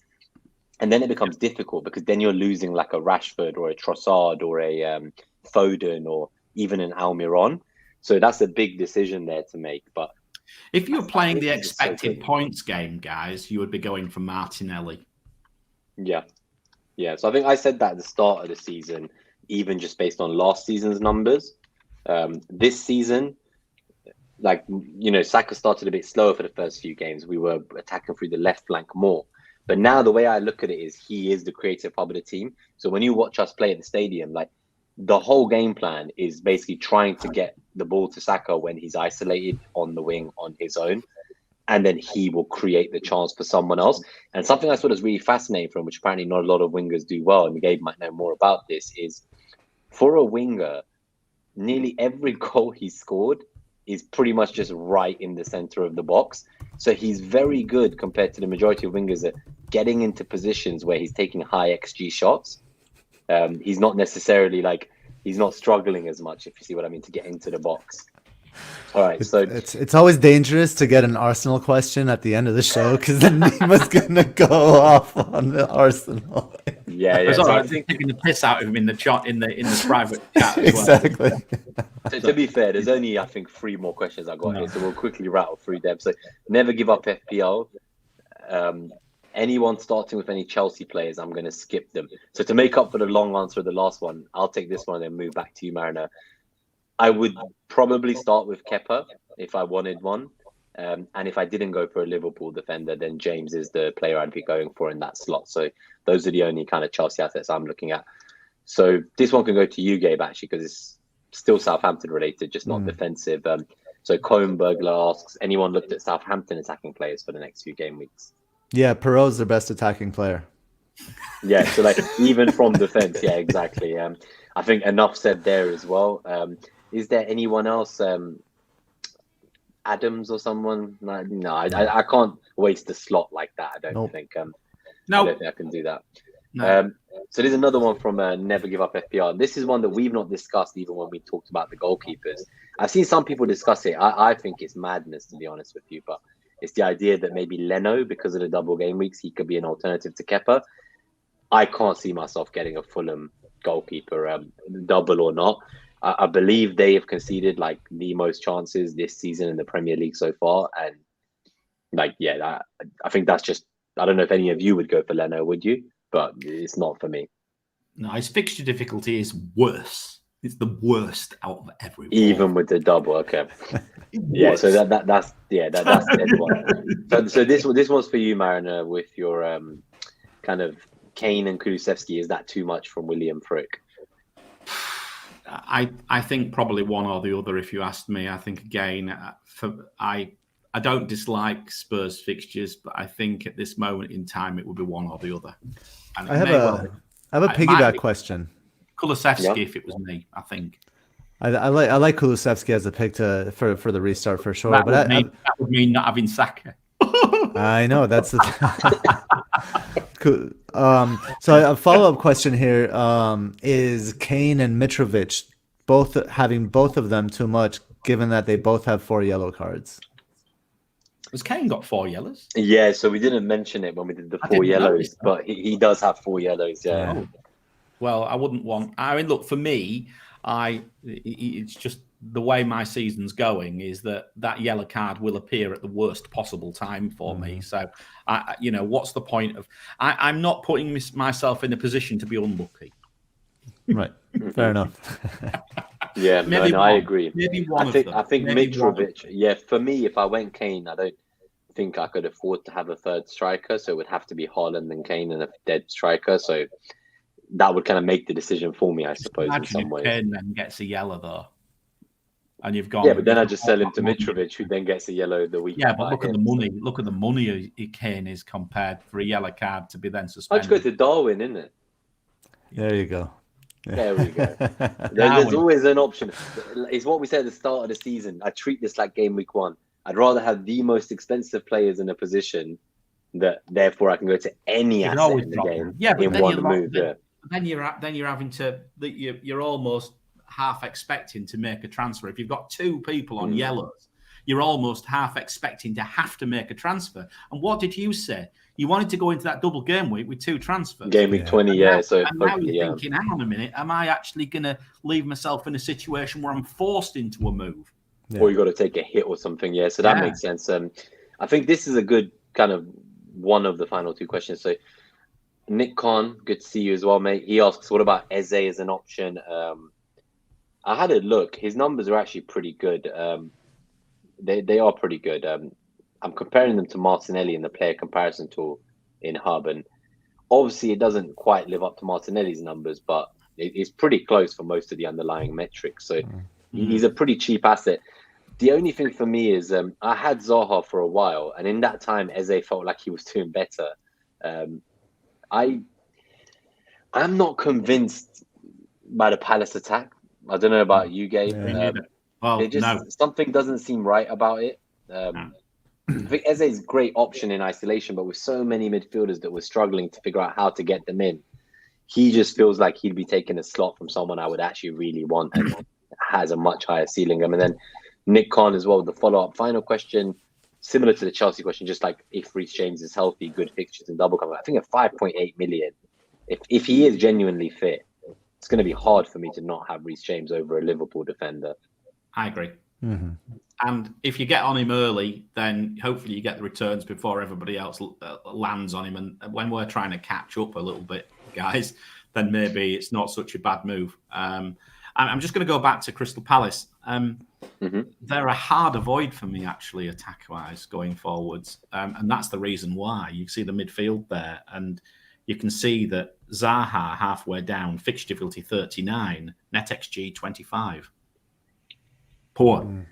and then it becomes difficult because then you're losing like a Rashford or a Trossard or a Foden or even an Almiron. So that's a big decision there to make. But
if you're playing the expected points game, guys, you would be going for Martinelli.
Yeah, so I think I said that at the start of the season, even just based on last season's numbers. This season, Saka started a bit slower for the first few games. We were attacking through the left flank more. But now the way I look at it is he is the creative hub of the team. So when you watch us play at the stadium, the whole game plan is basically trying to get the ball to Saka when he's isolated on the wing on his own. And then he will create the chance for someone else. And something I thought was really fascinating from, which apparently not a lot of wingers do well, and Gabe might know more about this, is for a winger, nearly every goal he scored is pretty much just right in the center of the box. So he's very good compared to the majority of wingers at getting into positions where he's taking high XG shots. He's not necessarily he's not struggling as much, if you see what I mean, to get into the box. All right, so
it's always dangerous to get an Arsenal question at the end of the show because then Nima's gonna go off on the Arsenal.
Yeah.
So I think taking the piss out of him in the chat in the private chat. As
exactly.
Well. So to be fair, there's only I think 3 more questions I got here, so we'll quickly rattle through them. So never give up FPL. Anyone starting with any Chelsea players, I'm going to skip them. So to make up for the long answer of the last one, I'll take this one and then move back to you, Mariner. I would probably start with Kepa if I wanted one. And if I didn't go for a Liverpool defender, then James is the player I'd be going for in that slot. So those are the only kind of Chelsea assets I'm looking at. So this one can go to you, Gabe, actually, because it's still Southampton related, just not defensive. So Cohenbergler asks, anyone looked at Southampton attacking players for the next few game weeks?
Yeah, Perot's the best attacking player.
Yeah, so even from defense, yeah, exactly. I think enough said there as well. Is there anyone else, Adams or someone? No, I can't waste a slot like that. I don't think. I don't think I can do that.
No.
So there's another one from Never Give Up FPL. This is one that we've not discussed even when we talked about the goalkeepers. I've seen some people discuss it. I think it's madness, to be honest with you, but it's the idea that maybe Leno, because of the double game weeks, he could be an alternative to Kepa. I can't see myself getting a Fulham goalkeeper, double or not. I believe they have conceded like the most chances this season in the Premier League so far. And like, yeah, I think that's just, I don't know if any of you would go for Leno, would you? But it's not for me.
No, his fixture difficulty is worse. It's the worst out of everyone.
Even with the double, okay. Yeah, so that's everyone. So this one's for you, Mariner, with your kind of Kane and Kulusevski. Is that too much from William Frick?
I think probably one or the other. If you asked me, I think again, I don't dislike Spurs fixtures, but I think at this moment in time it would be one or the other. And I have
a piggyback question.
Kulusevski, if it was me, I think.
I like Kulusevski as a pick for the restart for sure.
That would mean not having Saka.
I know that's the. Cool. So a follow-up question here is Kane and Mitrovic having both of them too much, given that they both have 4 yellow cards.
Has Kane got 4 yellows?
Yeah, so we didn't mention it when we did the 4 yellows, but he does have 4 yellows. Yeah.
Oh. Well, I wouldn't want. I mean, look, for me, it's just the way my season's going is that yellow card will appear at the worst possible time for me. So, what's the point of? I'm not putting myself in a position to be unlucky.
Right. Fair enough.
Yeah, I agree.
Maybe one
I think Mitrovic. Yeah, for me, if I went Kane, I don't think I could afford to have a third striker, so it would have to be Haaland and Kane and a dead striker. So that would kind of make the decision for me, I suppose, in some ways.
Kane then gets a yellow though, and you've gone.
Yeah, but then I just sell him to Mitrovic, who then gets a yellow the week.
Yeah, but look at the money. Look at the money Kane is compared for a yellow card to be then suspended.
I'd go to Darwin, isn't it?
There you go.
There we go. There's always an option. It's what we said at the start of the season. I treat this like game week 1. I'd rather have the most expensive players in a position that therefore I can go to any asset in the game in one move.
Then you're having to you're almost half expecting to make a transfer. If you've got 2 people on yellows, you're almost half expecting to have to make a transfer. And what did you say? You wanted to go into that double game week with 2 transfers.
Game week 20, yeah. So
now you're thinking, hang on a minute, am I actually going to leave myself in a situation where I'm forced into a move?
Yeah. Or you got to take a hit or something, yeah. So that makes sense. I think this is a good kind of one of the final 2 questions. So Nick Khan, good to see you as well, mate. He asks, what about Eze as an option? I had a look. His numbers are actually pretty good. They are pretty good. I'm comparing them to Martinelli in the player comparison tool in Hub, and obviously it doesn't quite live up to Martinelli's numbers, but it's pretty close for most of the underlying metrics. So he's a pretty cheap asset. The only thing for me is I had Zaha for a while, and in that time, Eze felt like he was doing better. I'm not convinced by the Palace attack. I don't know about you, Gabe. Something doesn't seem right about it. I think Eze is a great option in isolation, but with so many midfielders that were struggling to figure out how to get them in, he just feels like he'd be taking a slot from someone I would actually really want and has a much higher ceiling. And then Nick Khan as well, the follow-up final question, similar to the Chelsea question, just like if Reece James is healthy, good fixtures and double cover. I think at 5.8 million, if he is genuinely fit, it's going to be hard for me to not have Reece James over a Liverpool defender.
I agree. Mm-hmm. And if you get on him early, then hopefully you get the returns before everybody else lands on him. And when we're trying to catch up a little bit, guys, then maybe it's not such a bad move. I'm just going to go back to Crystal Palace. They're a hard avoid for me, actually, attack-wise, going forwards. And that's the reason why. You see the midfield there, and you can see that Zaha halfway down, fixture difficulty 39, NetxG 25. Poor.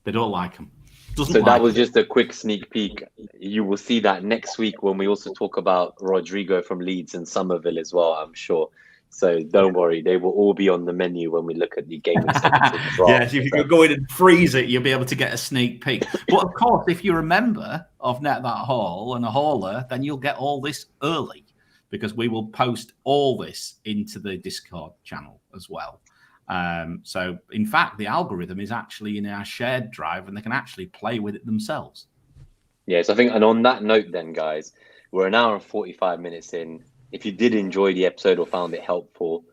They don't like him.
That was just a quick sneak peek. You will see that next week when we also talk about Rodrigo from Leeds and Somerville as well, I'm sure. So don't worry, they will all be on the menu when we look at the game.
If you go in and freeze it, you'll be able to get a sneak peek. But of course, if you're a member of Net That Haul and a hauler, then you'll get all this early because we will post all this into the Discord channel as well. So, in fact, the algorithm is actually in our shared drive, and they can actually play with it themselves.
Yes, I think, and on that note, then, guys, we're an hour and 45 minutes in. If you did enjoy the episode or found it helpful,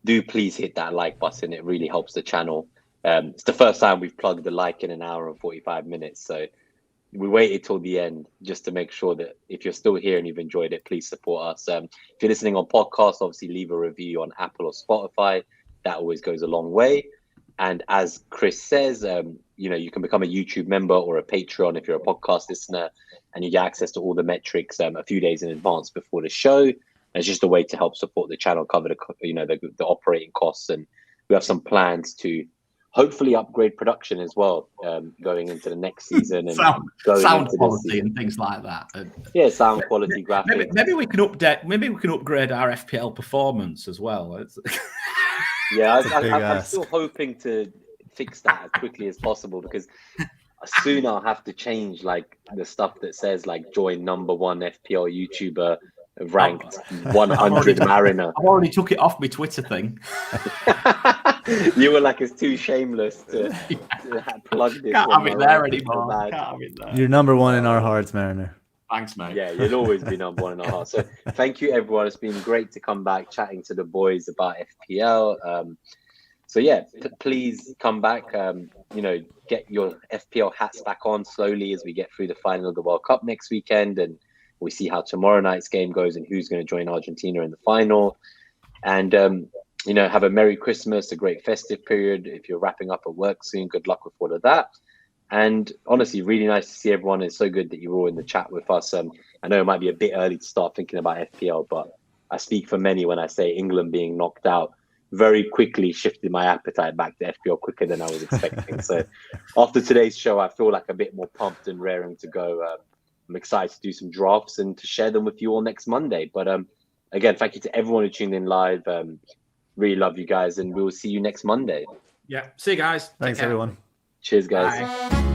do please hit that like button. It really helps the channel. It's the first time we've plugged the like in an hour and 45 minutes. So we waited till the end just to make sure that if you're still here and you've enjoyed it, please support us. If you're listening on podcast, obviously leave a review on Apple or Spotify. That always goes a long way. And as Chris says, you can become a YouTube member or a Patreon if you're a podcast listener, and you get access to all the metrics a few days in advance before the show. It's just a way to help support the channel, cover the operating costs, and we have some plans to hopefully upgrade production as well, going into the next season and
sound quality and things like that.
Yeah, sound quality, graphics.
Maybe we can update. Maybe we can upgrade our FPL performance as well.
Yeah, I'm still hoping to fix that as quickly as possible, because soon I'll have to change like the stuff that says like join #1 FPL YouTuber, ranked 100 Mariner.
I've already took it off my Twitter thing.
You were like, it's too shameless to plug this.
Can't have it there anymore.
You're #1 in our hearts, Mariner.
Thanks, mate.
Yeah, you'll always be #1 in our hearts. So thank you, everyone. It's been great to come back chatting to the boys about FPL. So yeah, please come back. Get your FPL hats back on slowly as we get through the final of the World Cup next weekend, and we see how tomorrow night's game goes and who's going to join Argentina in the final. And have a Merry Christmas, a great festive period. If you're wrapping up at work soon, good luck with all of that. And honestly, really nice to see everyone. It's so good that you're all in the chat with us. I know it might be a bit early to start thinking about FPL, but I speak for many when I say England being knocked out very quickly shifted my appetite back to FPL quicker than I was expecting. So after today's show, I feel like a bit more pumped and raring to go. I'm excited to do some drafts and to share them with you all next Monday. But again, thank you to everyone who tuned in live. Really love you guys, and we will see you next Monday.
Yeah. See you guys.
Thanks, everyone.
Cheers, guys.
Bye.